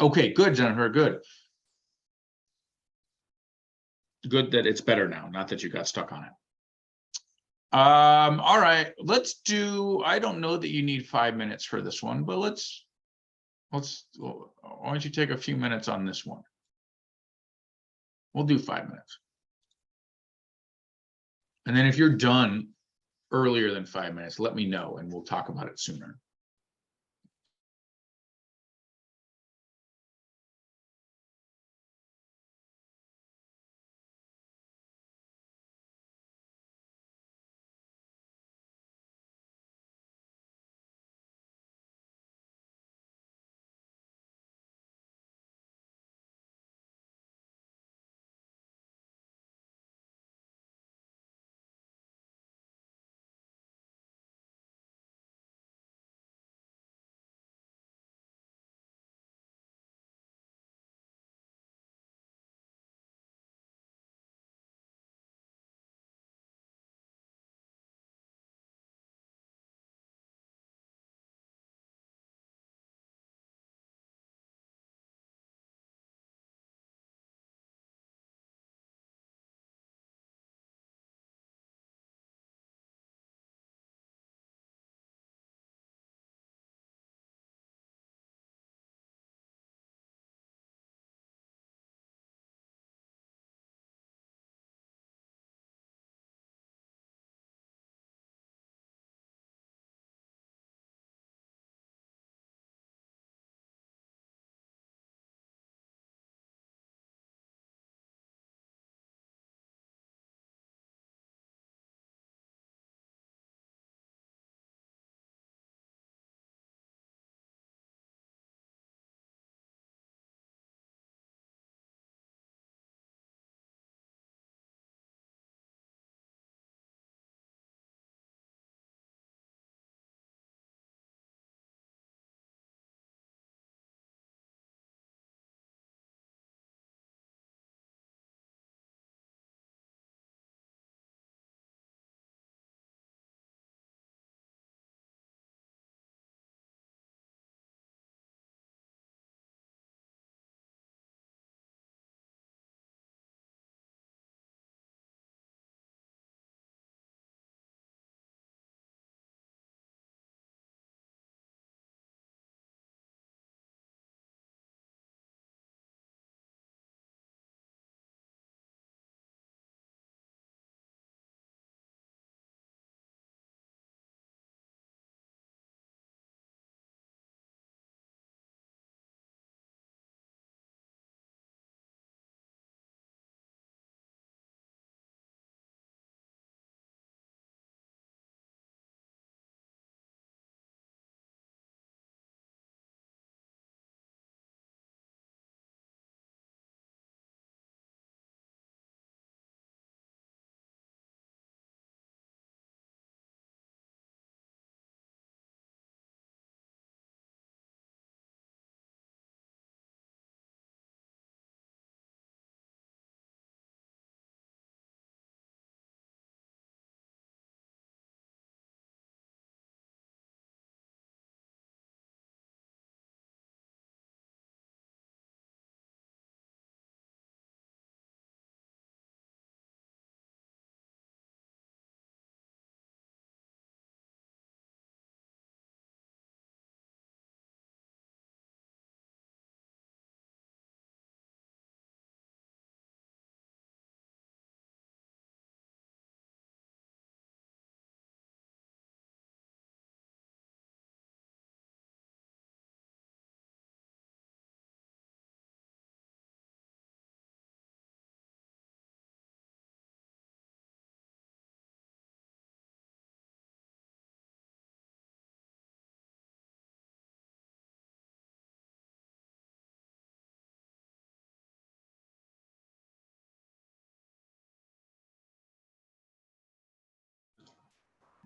[SPEAKER 1] Okay, good, Jennifer, good. Good that it's better now, not that you got stuck on it. All right, let's do, I don't know that you need 5 minutes for this one, but let's, why don't you take a few minutes on this one? We'll do 5 minutes. And then if you're done earlier than 5 minutes, let me know and we'll talk about it sooner.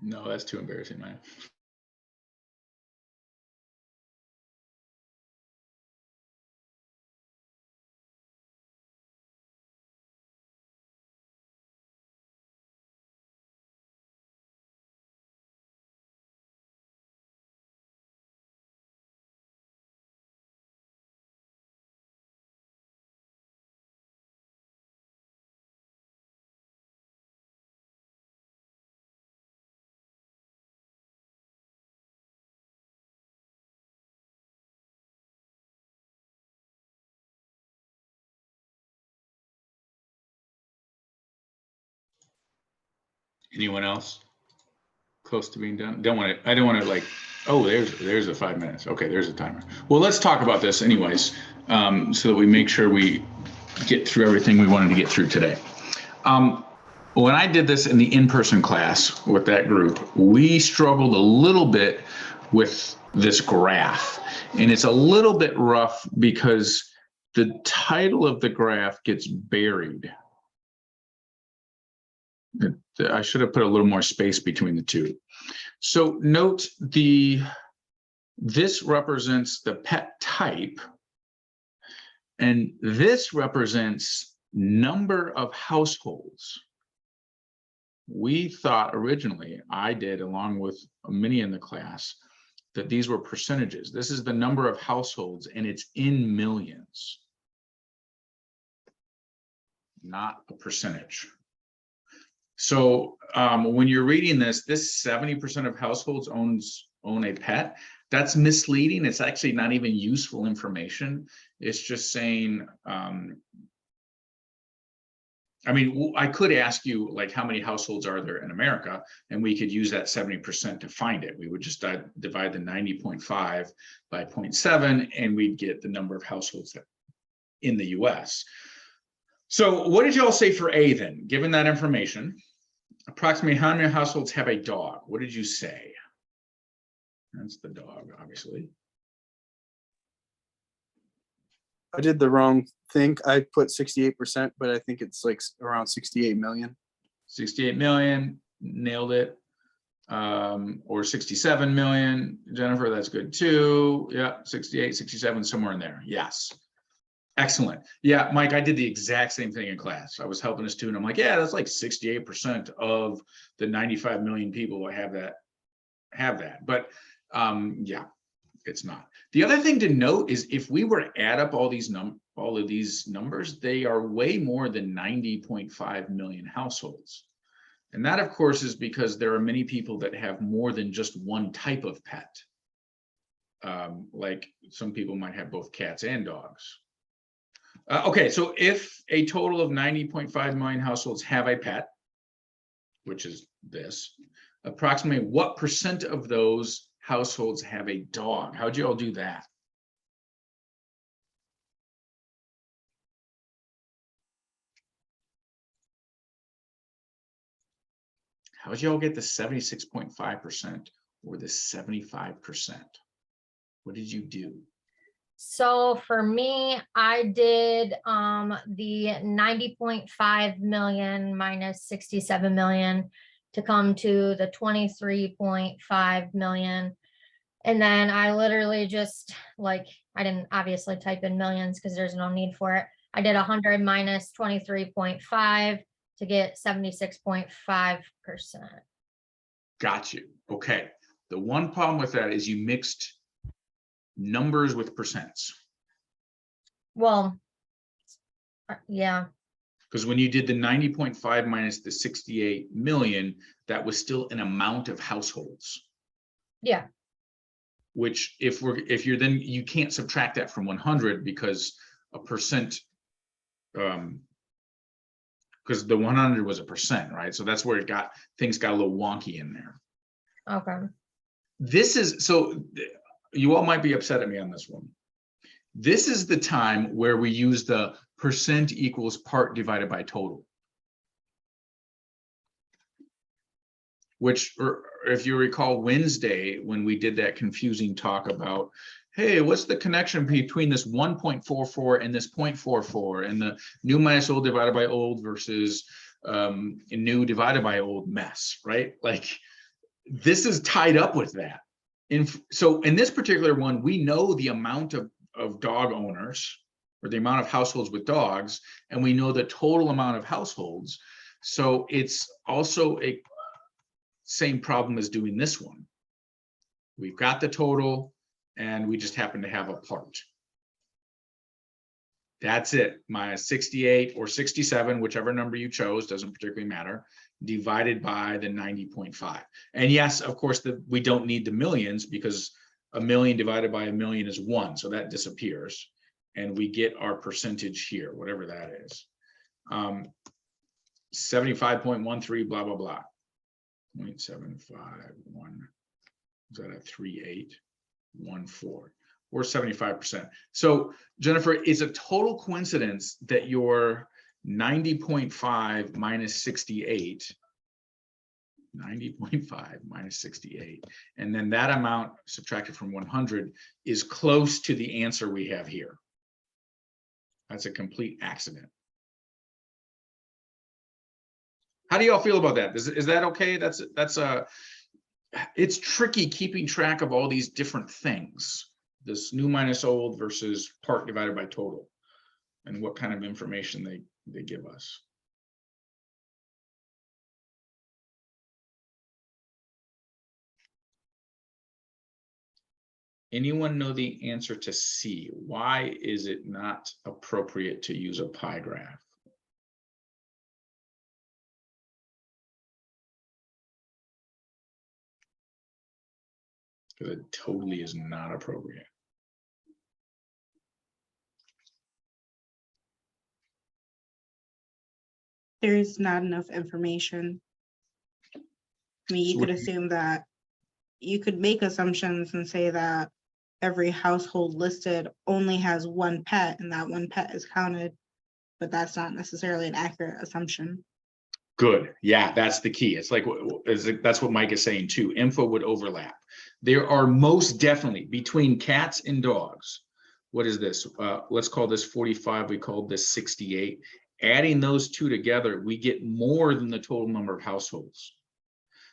[SPEAKER 1] No, that's too embarrassing, man. Anyone else close to being done? I don't want to like, oh, there's the 5 minutes. Okay, there's a timer. Well, let's talk about this anyways, so that we make sure we get through everything we wanted to get through today. When I did this in the in-person class with that group, we struggled a little bit with this graph, and it's a little bit rough because the title of the graph gets buried. I should have put a little more space between the two. So note this represents the pet type, and this represents number of households. We thought originally, I did along with many in the class, that these were percentages. This is the number of households, and it's in millions, not a percentage. So when you're reading this 70% of households own a pet. That's misleading. It's actually not even useful information. It's just saying, I mean, I could ask you like how many households are there in America, and we could use that 70% to find it. We would just divide the 90.5 by 0.7, and we'd get the number of households in the US. So what did y'all say for A then? Given that information, approximately how many households have a dog? What did you say? That's the dog, obviously.
[SPEAKER 2] I did the wrong thing. I put 68%, but I think it's like around 68 million.
[SPEAKER 1] 68 million, nailed it. Or 67 million, Jennifer, that's good too. Yeah, 68, 67, somewhere in there. Yes. Excellent. Yeah, Mike, I did the exact same thing in class. I was helping a student. I'm like, yeah, that's like 68% of the 95 million people who have that. But yeah, it's not. The other thing to note is if we were to add up all of these numbers, they are way more than 90.5 million households. And that, of course, is because there are many people that have more than just one type of pet. Like some people might have both cats and dogs. Okay, so if a total of 90.5 million households have a pet, which is this, approximately what percent of those households have a dog? How'd you all do that? How'd you all get the 76.5% or the 75%? What did you do?
[SPEAKER 5] So for me, I did the 90.5 million minus 67 million to come to the 23.5 million. And then I literally just like, I didn't obviously type in millions because there's no need for it. I did 100 minus 23.5 to get 76.5%.
[SPEAKER 1] Got you. Okay. The one problem with that is you mixed numbers with percents.
[SPEAKER 5] Well, yeah.
[SPEAKER 1] Because when you did the 90.5 minus the 68 million, that was still an amount of households.
[SPEAKER 5] Yeah.
[SPEAKER 1] Which if you're then you can't subtract that from 100 because a percent, because the 100 was a percent, right? So that's where things got a little wonky in there.
[SPEAKER 5] Okay.
[SPEAKER 1] This is, so you all might be upset at me on this one. This is the time where we use the percent equals part divided by total. Which, or if you recall Wednesday, when we did that confusing talk about, hey, what's the connection between this 1.44 and this 0.44 and the new minus old divided by old versus new divided by old mess, right? Like this is tied up with that. So in this particular one, we know the amount of dog owners, or the amount of households with dogs, and we know the total amount of households. So it's also a same problem as doing this one. We've got the total, and we just happen to have a part. That's it, minus 68 or 67, whichever number you chose, doesn't particularly matter, divided by the 90.5. And yes, of course, we don't need the millions, because a million divided by a million is 1, so that disappears. And we get our percentage here, whatever that is. 75.13, blah, blah, blah. 0.751, is that a 3814? Or 75%. So Jennifer, it's a total coincidence that your 90.5 minus 68, 90.5 minus 68, and then that amount subtracted from 100 is close to the answer we have here. That's a complete accident. How do y'all feel about that? Is that okay? It's tricky keeping track of all these different things. This new minus old versus part divided by total, and what kind of information they give us. Anyone know the answer to C? Why is it not appropriate to use a pie graph? Because it totally is not appropriate.
[SPEAKER 4] There's not enough information. I mean, you
[SPEAKER 1] So
[SPEAKER 4] could
[SPEAKER 1] what-
[SPEAKER 4] assume that, you could make assumptions and say that every household listed only has one pet and that one pet is counted, but that's not necessarily an accurate assumption.
[SPEAKER 1] Good. Yeah, that's the key. It's like, that's what Mike is saying too. Info would overlap. There are most definitely, between cats and dogs, what is this? Let's call this 45. We called this 68. Adding those two together, we get more than the total number of households.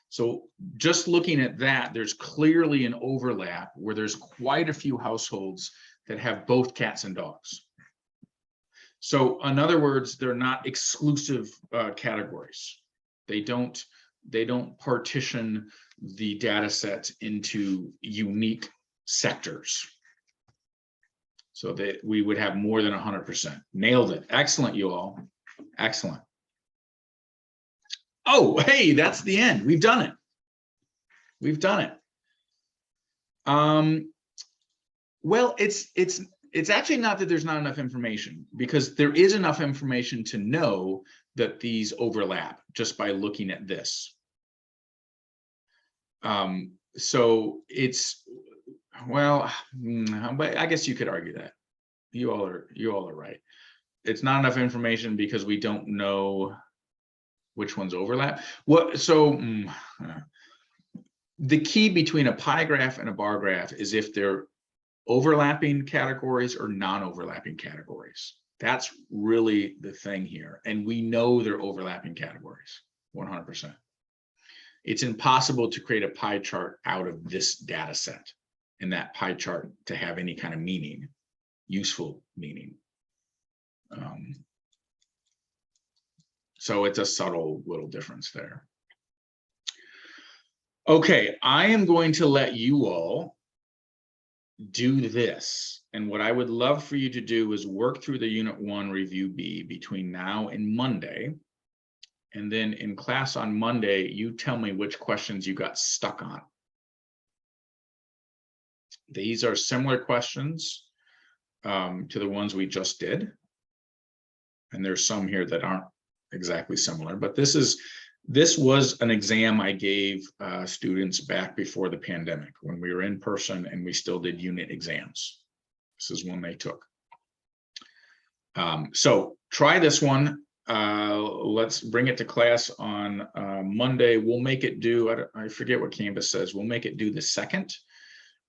[SPEAKER 1] So just looking at that, there's clearly an overlap where there's quite a few households that have both cats and dogs. So in other words, they're not exclusive categories. They don't partition the data set into unique sectors. So that we would have more than 100%. Nailed it. Excellent, you all. Excellent. Oh, hey, that's the end. We've done it. We've done it. Well, it's actually not that there's not enough information, because there is enough information to know that these overlap just by looking at this. So it's, well, but I guess you could argue that. You all are right. It's not enough information because we don't know which ones overlap. The key between a pie graph and a bar graph is if they're overlapping categories or non-overlapping categories. That's really the thing here. And we know they're overlapping categories, 100%. It's impossible to create a pie chart out of this data set and that pie chart to have any kind of meaning, useful meaning. So it's a subtle little difference there. Okay, I am going to let you all do this. And what I would love for you to do is work through the Unit 1 Review B between now and Monday. And then in class on Monday, you tell me which questions you got stuck on. These are similar questions to the ones we just did. And there's some here that aren't exactly similar, but this was an exam I gave students back before the pandemic when we were in person and we still did unit exams. This is one they took. So try this one. Let's bring it to class on Monday. We'll make it due, I forget what Canvas says. We'll make it due the 2nd.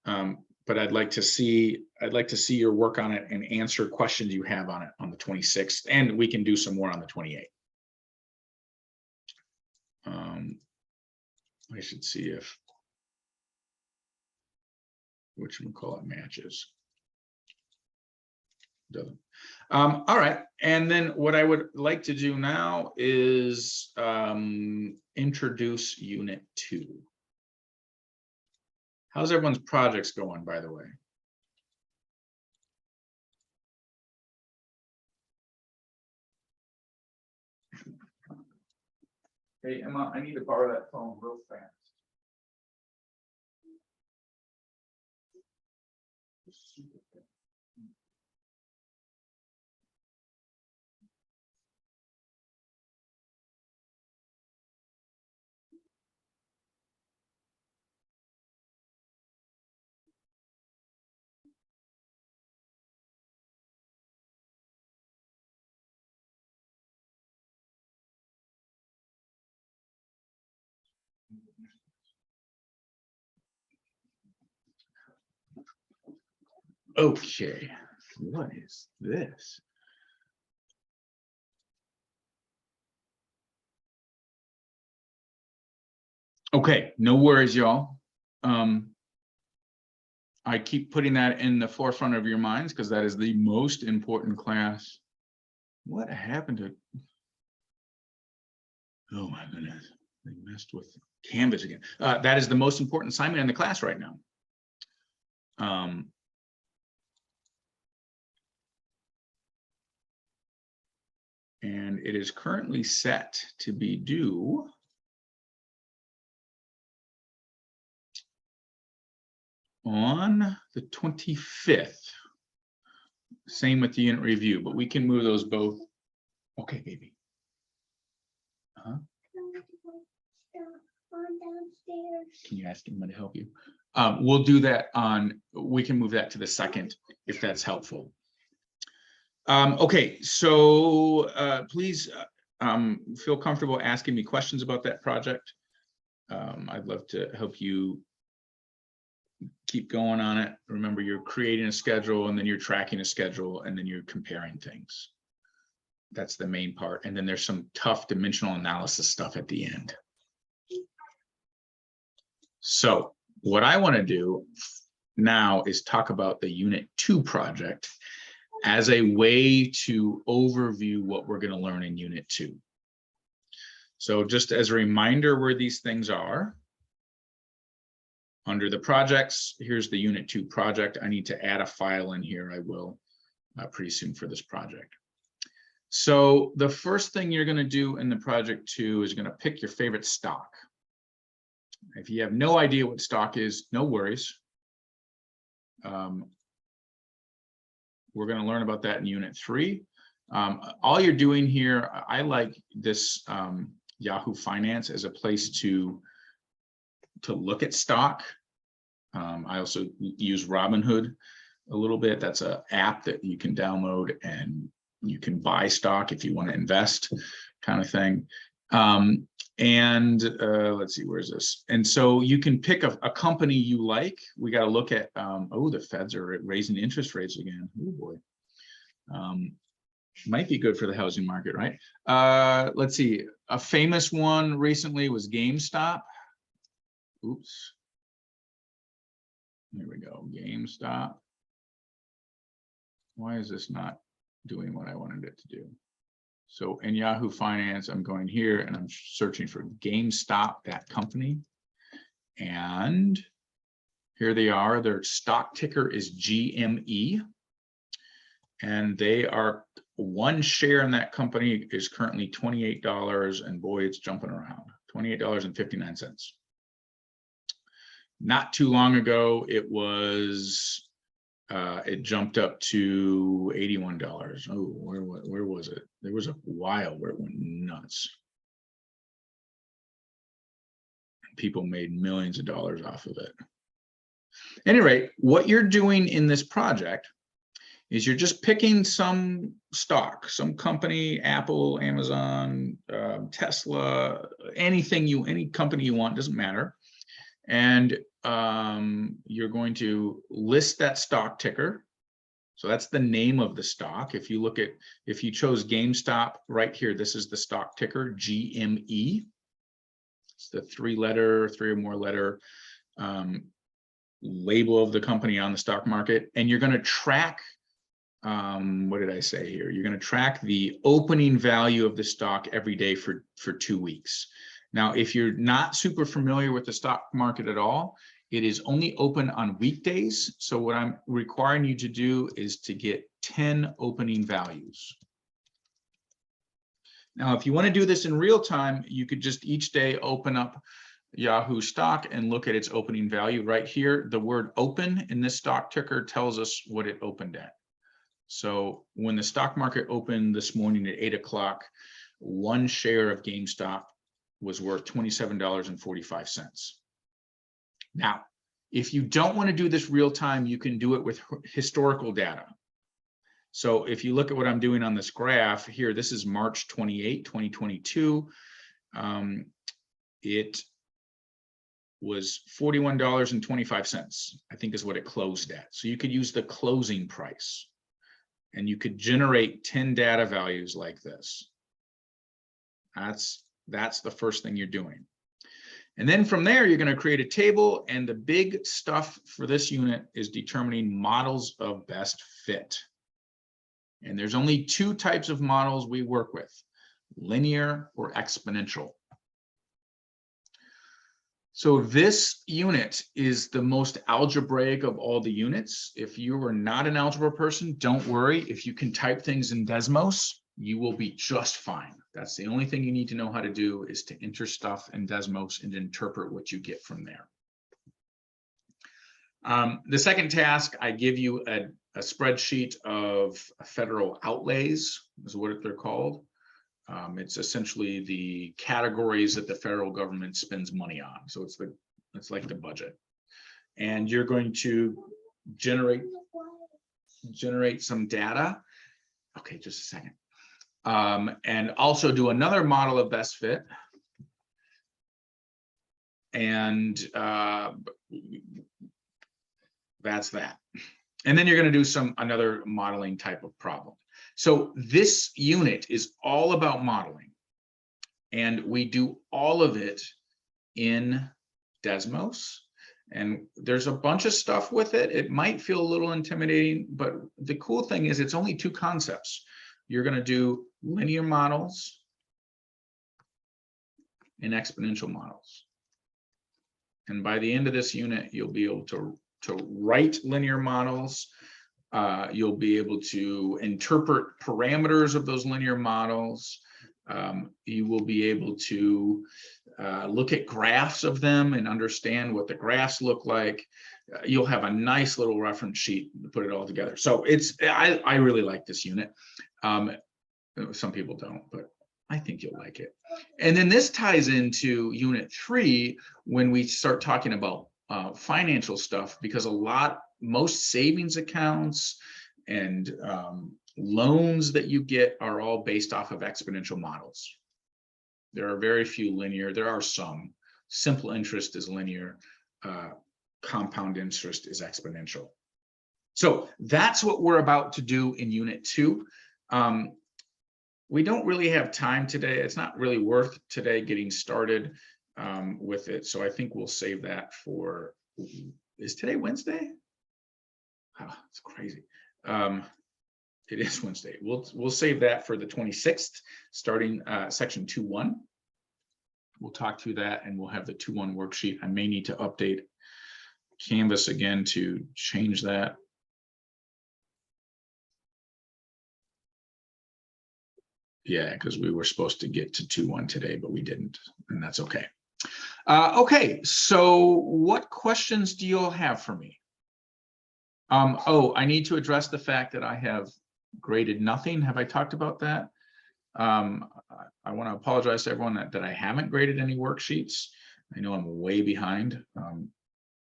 [SPEAKER 1] But I'd like to see your work on it and answer questions you have on it on the 26th, and we can do some more on the 28th. I should see if whatchamacallit matches. Doesn't. All right, and then what I would like to do now is introduce Unit 2. How's everyone's projects going, by the way? Hey, Emma, I need to borrow that phone real fast. Okay, what is this? Okay, no worries, y'all. I keep putting that in the forefront of your minds because that is the most important class. What happened to? Oh my goodness, they messed with Canvas again. That is the most important assignment in the class right now. And it is currently set to be due on the 25th. Same with the unit review, but we can move those both. Okay, baby. Can you ask him to help you? We'll do that on, we can move that to the second if that's helpful. Okay, so please feel comfortable asking me questions about that project. I'd love to help you keep going on it. Remember, you're creating a schedule and then you're tracking a schedule and then you're comparing things. That's the main part. And then there's some tough dimensional analysis stuff at the end. So what I want to do now is talk about the Unit 2 project as a way to overview what we're going to learn in Unit 2. So just as a reminder where these things are, under the projects, here's the Unit 2 project. I need to add a file in here. I will pretty soon for this project. So the first thing you're going to do in the project 2 is going to pick your favorite stock. If you have no idea what stock is, no worries. We're going to learn about that in Unit 3. All you're doing here, I like this Yahoo Finance as a place to look at stock. I also use Robinhood a little bit. That's an app that you can download and you can buy stock if you want to invest, kind of thing. Let's see, where's this? And so you can pick a company you like. We got to look at, oh, the feds are raising interest rates again. Oh boy. Might be good for the housing market, right? Let's see, a famous one recently was GameStop. Oops. There we go, GameStop. Why is this not doing what I wanted it to do? So in Yahoo Finance, I'm going here and I'm searching for GameStop, that company. And here they are. Their stock ticker is GME. And they are, one share in that company is currently $28. And boy, it's jumping around, $28.59. Not too long ago, it was, it jumped up to $81. Oh, where was it? There was a while where it went nuts. People made millions of dollars off of it. At any rate, what you're doing in this project is you're just picking some stock, some company, Apple, Amazon, Tesla, any company you want, doesn't matter. And you're going to list that stock ticker. So that's the name of the stock. If you look at, if you chose GameStop right here, this is the stock ticker, GME. It's the three or more letter label of the company on the stock market. And you're going to track, what did I say here? You're going to track the opening value of the stock every day for 2 weeks. Now, if you're not super familiar with the stock market at all, it is only open on weekdays. So what I'm requiring you to do is to get 10 opening values. Now, if you want to do this in real time, you could just each day open up Yahoo stock and look at its opening value right here. The word open in this stock ticker tells us what it opened at. So when the stock market opened this morning at 8 o'clock, one share of Gamestop was worth $27.45. Now, if you don't want to do this real time, you can do it with historical data. So if you look at what I'm doing on this graph here, this is March 28, 2022. It was $41.25, I think is what it closed at. So you could use the closing price and you could generate 10 data values like this. That's the first thing you're doing. And then from there, you're going to create a table, and the big stuff for this unit is determining models of best fit. And there's only two types of models we work with, linear or exponential. So this unit is the most algebraic of all the units. If you are not an algebra person, don't worry. If you can type things in Desmos, you will be just fine. That's the only thing you need to know how to do, is to enter stuff in Desmos and interpret what you get from there. The second task, I give you a spreadsheet of federal outlays, is what they're called. It's essentially the categories that the federal government spends money on. So it's like the budget. And you're going to generate some data. Okay, just a second. And also do another model of best fit. And that's that. And then you're going to do another modeling type of problem. So this unit is all about modeling, and we do all of it in Desmos. And there's a bunch of stuff with it. It might feel a little intimidating, but the cool thing is it's only two concepts. You're going to do linear models and exponential models. And by the end of this unit, you'll be able to write linear models. You'll be able to interpret parameters of those linear models. You will be able to look at graphs of them and understand what the graphs look like. You'll have a nice little reference sheet to put it all together. So I really like this unit. Some people don't, but I think you'll like it. And then this ties into unit 3 when we start talking about financial stuff, because most savings accounts and loans that you get are all based off of exponential models. There are very few linear. There are some. Simple interest is linear. Compound interest is exponential. So that's what we're about to do in unit 2. We don't really have time today. It's not really worth today getting started with it. So I think we'll save that for, is today Wednesday? Oh, it's crazy. It is Wednesday. We'll save that for the 26th, starting section 2.1. We'll talk through that, and we'll have the 2.1 worksheet. I may need to update Canvas again to change that. Yeah, because we were supposed to get to 2.1 today, but we didn't, and that's okay. Okay, so what questions do you all have for me? Oh, I need to address the fact that I have graded nothing. Have I talked about that? I want to apologize to everyone that I haven't graded any worksheets. I know I'm way behind.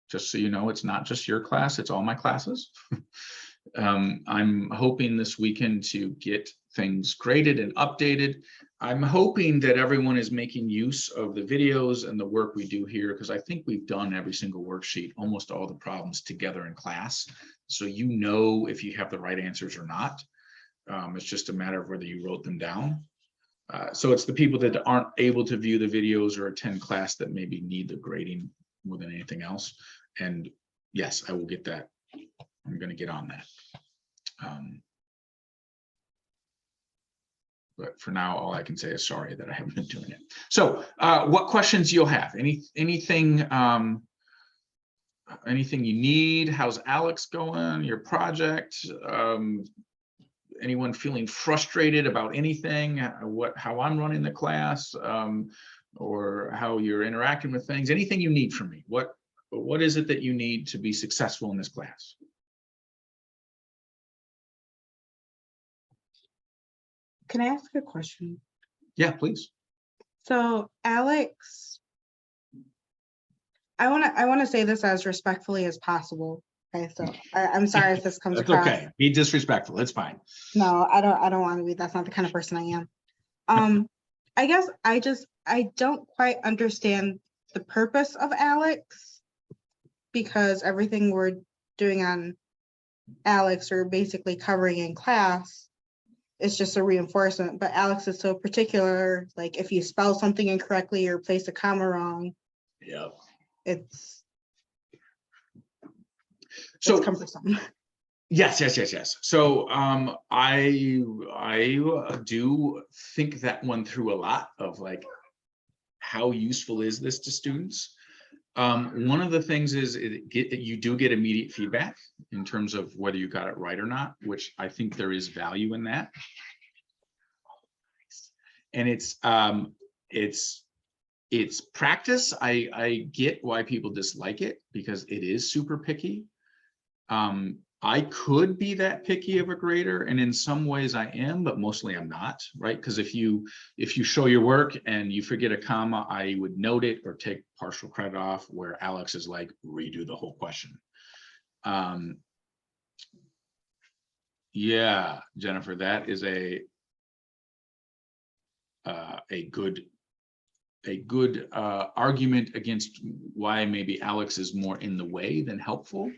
[SPEAKER 1] Just so you know, it's not just your class, it's all my classes. I'm hoping this weekend to get things graded and updated. I'm hoping that everyone is making use of the videos and the work we do here, because I think we've done every single worksheet, almost all the problems together in class. So you know if you have the right answers or not. It's just a matter of whether you wrote them down. So it's the people that aren't able to view the videos or attend class that maybe need the grading more than anything else. And yes, I will get that. I'm going to get on that. But for now, all I can say is sorry that I haven't been doing it. So what questions you'll have? Anything you need? How's Alex going? Your project? Anyone feeling frustrated about anything? How I'm running the class, or how you're interacting with things? Anything you need from me? What is it that you need to be successful in this class?
[SPEAKER 4] Can I ask a question?
[SPEAKER 1] Yeah, please.
[SPEAKER 4] So Alex, I want to say this as respectfully as possible. Okay, so I'm sorry if this comes
[SPEAKER 1] That's
[SPEAKER 4] across.
[SPEAKER 1] okay. Be disrespectful. It's fine.
[SPEAKER 4] No, I don't want to be. That's not the kind of person I am. I guess I don't quite understand the purpose of Alex, because everything we're doing on Alex are basically covering in class. It's just a reinforcement, but Alex is so particular. Like if you spell something incorrectly or place a comma wrong,
[SPEAKER 1] Yeah.
[SPEAKER 4] it's
[SPEAKER 1] So
[SPEAKER 4] cumbersome.
[SPEAKER 1] yes. So I do think that one through a lot of like, how useful is this to students? One of the things is you do get immediate feedback in terms of whether you got it right or not, which I think there is value in that. And it's practice. I get why people dislike it because it is super picky. I could be that picky of a grader, and in some ways I am, but mostly I'm not, right? Because if you show your work and you forget a comma, I would note it or take partial credit off, where Alex is like, redo the whole question. Yeah, Jennifer, that is a good argument against why maybe Alex is more in the way than helpful.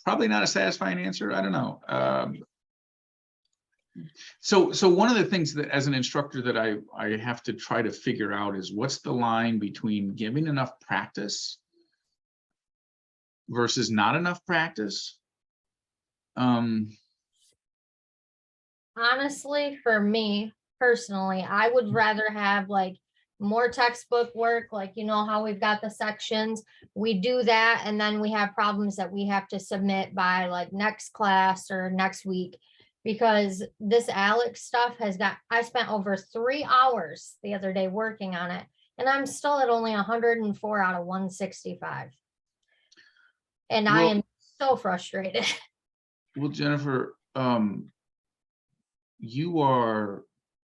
[SPEAKER 1] Probably not a satisfying answer. I don't know. So one of the things that as an instructor that I have to try to figure out is what's the line between giving enough practice versus not enough practice.
[SPEAKER 5] Honestly, for me personally, I would rather have like more textbook work, like, you know, how we've got the sections. We do that, and then we have problems that we have to submit by like next class or next week. Because this Alex stuff I spent over 3 hours the other day working on it, and I'm still at only 104 out of 165. And I am so frustrated.
[SPEAKER 1] Well, Jennifer, you are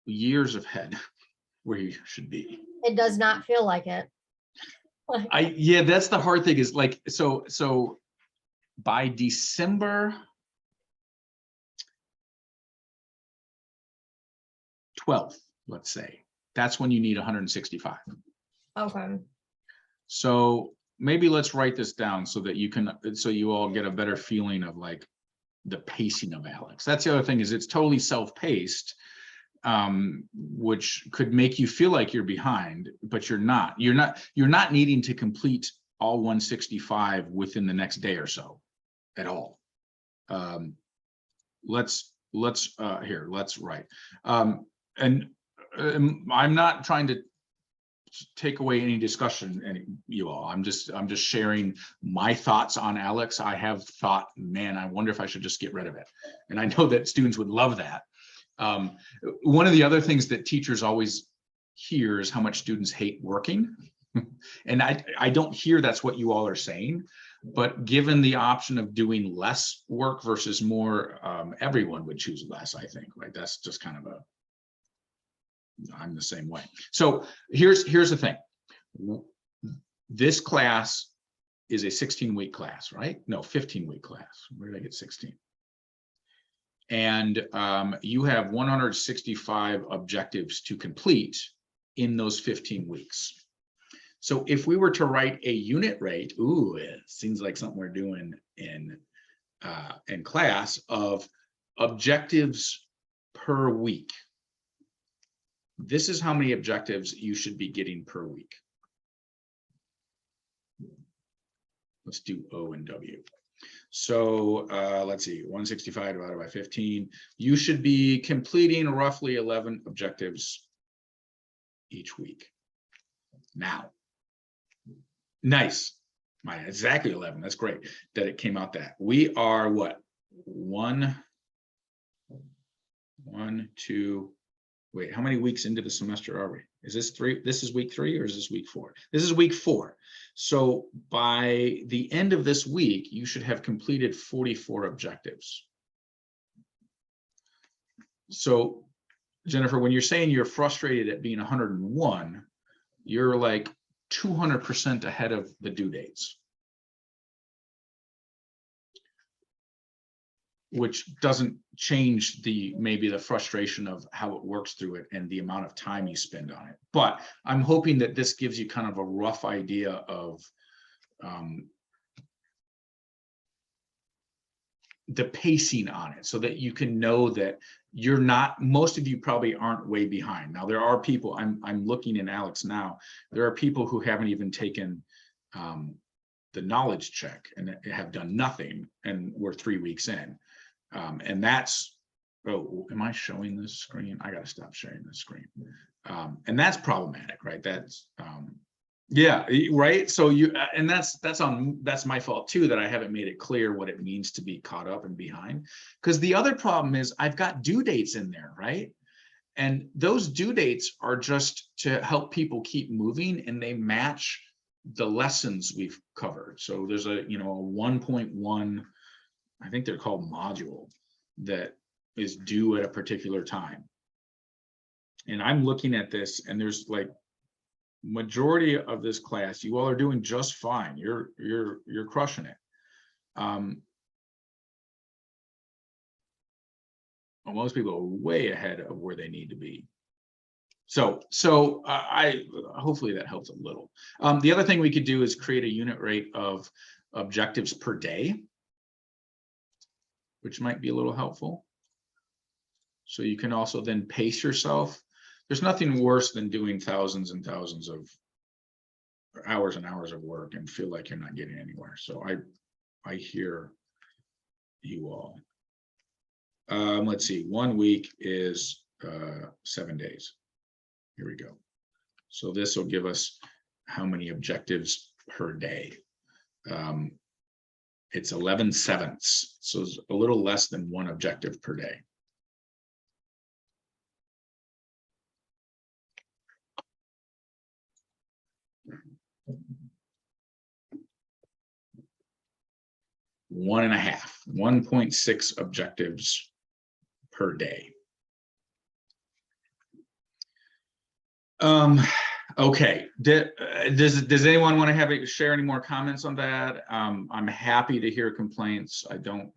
[SPEAKER 1] years ahead where you should be.
[SPEAKER 5] It does not feel like it.
[SPEAKER 1] Yeah, that's the hard thing is like, so by December 12th, let's say, that's when you need 165.
[SPEAKER 5] Okay.
[SPEAKER 1] So maybe let's write this down so that you all get a better feeling of like the pacing of Alex. That's the other thing, is it's totally self-paced, which could make you feel like you're behind, but you're not. You're not needing to complete all 165 within the next day or so at all. Let's write. And I'm not trying to take away any discussion, you all. I'm just sharing my thoughts on Alex. I have thought, man, I wonder if I should just get rid of it. And I know that students would love that. One of the other things that teachers always hear is how much students hate working. And I don't hear that's what you all are saying, but given the option of doing less work versus more, everyone would choose less, I think, right? That's just kind of I'm the same way. So here's the thing. This class is a 16-week class, right? No, 15-week class. Where did I get 16? And you have 165 objectives to complete in those 15 weeks. So if we were to write a unit rate, ooh, it seems like something we're doing in in class of objectives per week. This is how many objectives you should be getting per week. Let's do O and W. So let's see, 165 divided by 15. You should be completing roughly 11 objectives each week. Now, nice. Exactly 11. That's great that it came out that. We are what? One, two, wait, how many weeks into the semester are we? Is this 3? This is week 3 or is this week 4? This is week 4. So by the end of this week, you should have completed 44 objectives. So Jennifer, when you're saying you're frustrated at being 101, you're like 200% ahead of the due dates, which doesn't change maybe the frustration of how it works through it and the amount of time you spend on it. But I'm hoping that this gives you kind of a rough idea of the pacing on it, so that you can know that you're not, most of you probably aren't way behind. Now there are people, I'm looking in Alex now, there are people who haven't even taken the knowledge check and have done nothing, and we're 3 weeks in. And that's, oh, am I showing this screen? I got to stop sharing this screen. And that's problematic, right? That's, yeah, right. So you, and that's my fault too, that I haven't made it clear what it means to be caught up and behind. Because the other problem is I've got due dates in there, right? And those due dates are just to help people keep moving, and they match the lessons we've covered. So there's a, you know, a 1.1, I think they're called module, that is due at a particular time. And I'm looking at this, and there's like majority of this class, you all are doing just fine. You're crushing it. Well, most people are way ahead of where they need to be. So I hopefully that helps a little. The other thing we could do is create a unit rate of objectives per day, which might be a little helpful. So you can also then pace yourself. There's nothing worse than doing thousands and thousands of hours and hours of work and feel like you're not getting anywhere. So I hear you all. Let's see, 1 week is 7 days. Here we go. So this will give us how many objectives per day. It's 11/7, so it's a little less than 1 objective per day. One and a half, 1.6 objectives per day. Okay, does anyone want to share any more comments on that? I'm happy to hear complaints. I don't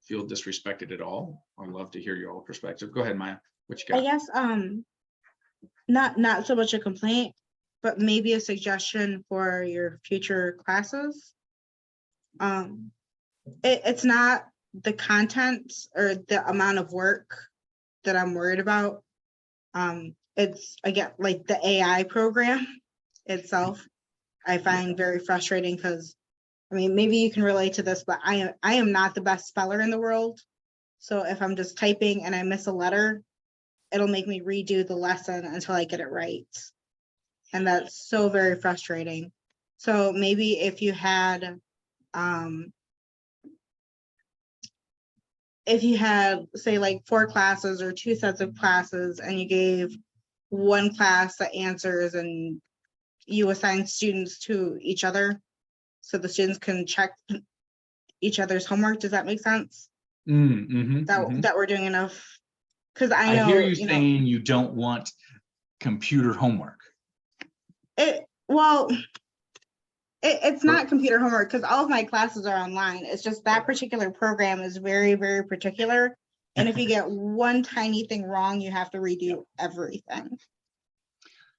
[SPEAKER 1] feel disrespected at all. I'd love to hear your all perspective. Go ahead, Maya. What you
[SPEAKER 4] I
[SPEAKER 1] got?
[SPEAKER 4] guess not so much a complaint, but maybe a suggestion for your future classes. It's not the content or the amount of work that I'm worried about. It's, again, like the AI program itself, I find very frustrating because, I mean, maybe you can relate to this, but I am not the best speller in the world. So if I'm just typing and I miss a letter, it'll make me redo the lesson until I get it right. And that's so very frustrating. So maybe if you had, say, like 4 classes or 2 sets of classes, and you gave one class the answers and you assign students to each other so the students can check each other's homework. Does that make sense? That we're doing enough? Because I know,
[SPEAKER 1] hear you saying you don't want computer homework.
[SPEAKER 4] It's not computer homework because all of my classes are online. It's just that particular program is very, very particular. And if you get one tiny thing wrong, you have to redo everything.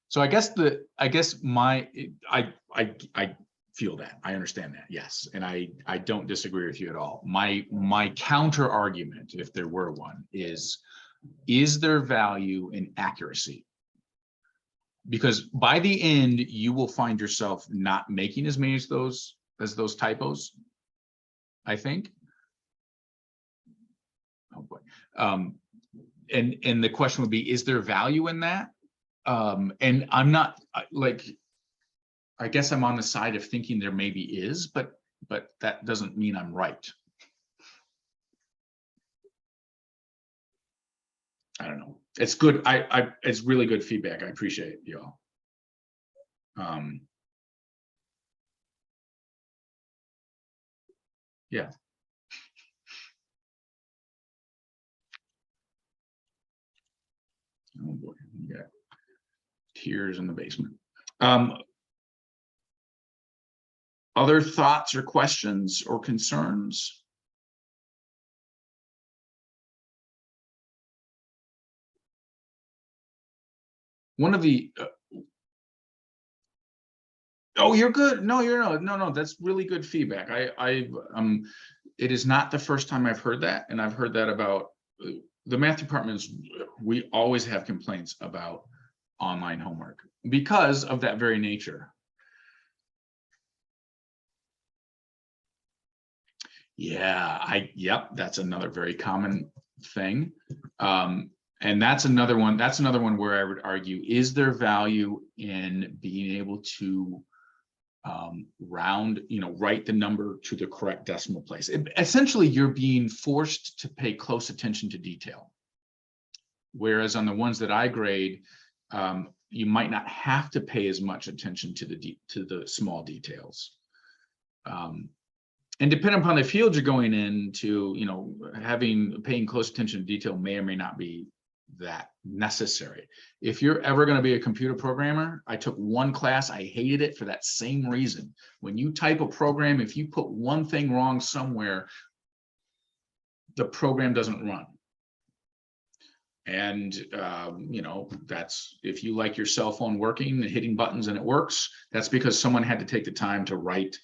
[SPEAKER 1] So I guess feel that. I understand that. Yes. And I don't disagree with you at all. My counter argument, if there were one, is there value in accuracy? Because by the end, you will find yourself not making as many as those typos, I think. Oh boy. And the question would be, is there value in that? And I'm not like, I guess I'm on the side of thinking there maybe is, but that doesn't mean I'm right. I don't know. It's good. It's really good feedback. I appreciate it, y'all. Yeah. Oh boy, we got tears in the basement. Other thoughts or questions or concerns? One of the oh, you're good. No, you're no. That's really good feedback. It is not the first time I've heard that, and I've heard that about the math departments. We always have complaints about online homework because of that very nature. Yeah, yep, that's another very common thing. And that's another one where I would argue, is there value in being able to round, write the number to the correct decimal place? Essentially, you're being forced to pay close attention to detail. Whereas on the ones that I grade, you might not have to pay as much attention to the small details. And depending upon the field you're going into, paying close attention to detail may or may not be that necessary. If you're ever going to be a computer programmer, I took one class, I hated it for that same reason. When you type a program, if you put one thing wrong somewhere, the program doesn't run. And, that's, if you like your cell phone working and hitting buttons and it works, that's because someone had to take the time to write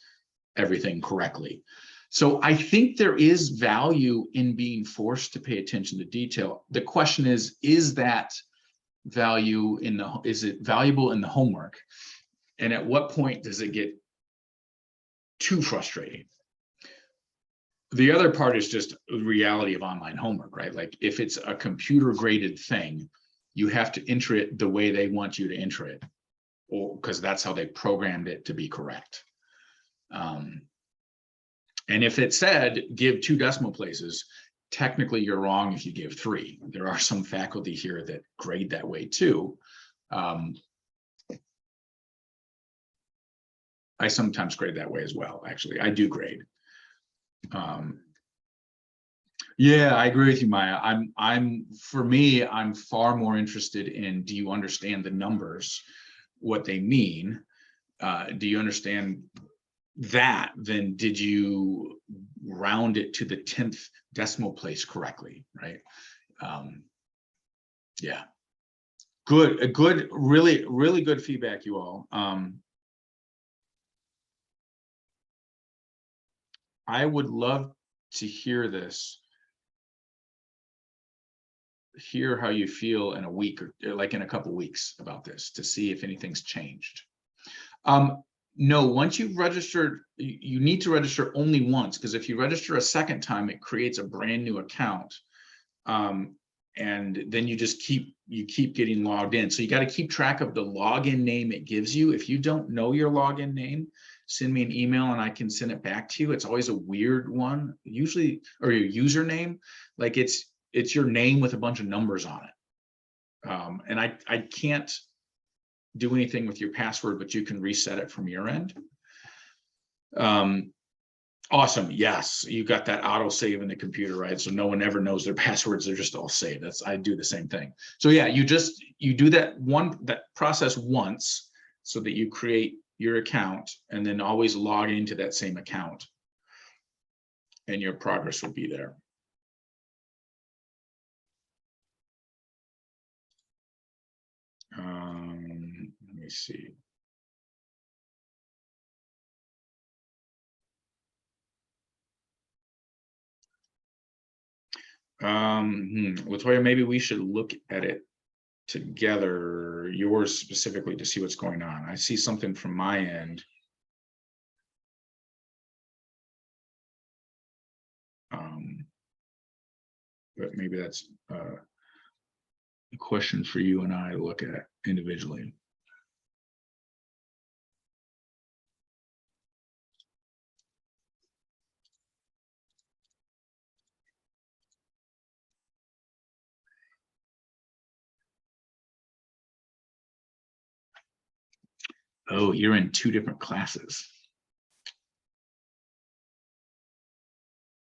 [SPEAKER 1] everything correctly. So I think there is value in being forced to pay attention to detail. The question is that value is it valuable in the homework? And at what point does it get too frustrating? The other part is just the reality of online homework, right? Like if it's a computer graded thing, you have to enter it the way they want you to enter it, or because that's how they programmed it to be correct. And if it said give 2 decimal places, technically you're wrong if you give 3. There are some faculty here that grade that way too. I sometimes grade that way as well. Actually, I do grade. Yeah, I agree with you, Maya. For me, I'm far more interested in, do you understand the numbers, what they mean? Do you understand that? Then did you round it to the 10th decimal place correctly, right? Yeah, good, really, really good feedback, you all. I would love to hear this, hear how you feel in a week or like in a couple weeks about this, to see if anything's changed. No, once you've registered, you need to register only once, because if you register a second time, it creates a brand new account. And then you just keep getting logged in. So you got to keep track of the login name it gives you. If you don't know your login name, send me an email and I can send it back to you. It's always a weird one, usually, or your username, like it's your name with a bunch of numbers on it. And I can't do anything with your password, but you can reset it from your end. Awesome. Yes, you got that auto save in the computer, right? So no one ever knows their passwords. They're just all saved. I do the same thing. So yeah, you do that process once so that you create your account and then always log into that same account and your progress will be there. Let me see. Latoya, maybe we should look at it together, yours specifically, to see what's going on. I see something from my end. But maybe that's a question for you and I to look at individually. Oh, you're in two different classes.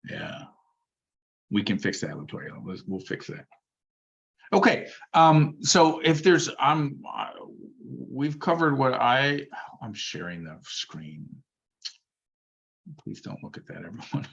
[SPEAKER 1] Yeah. We can fix that, Latoya. We'll fix that. Okay, so if there's, we've covered what I'm sharing the screen. Please don't look at that, everyone.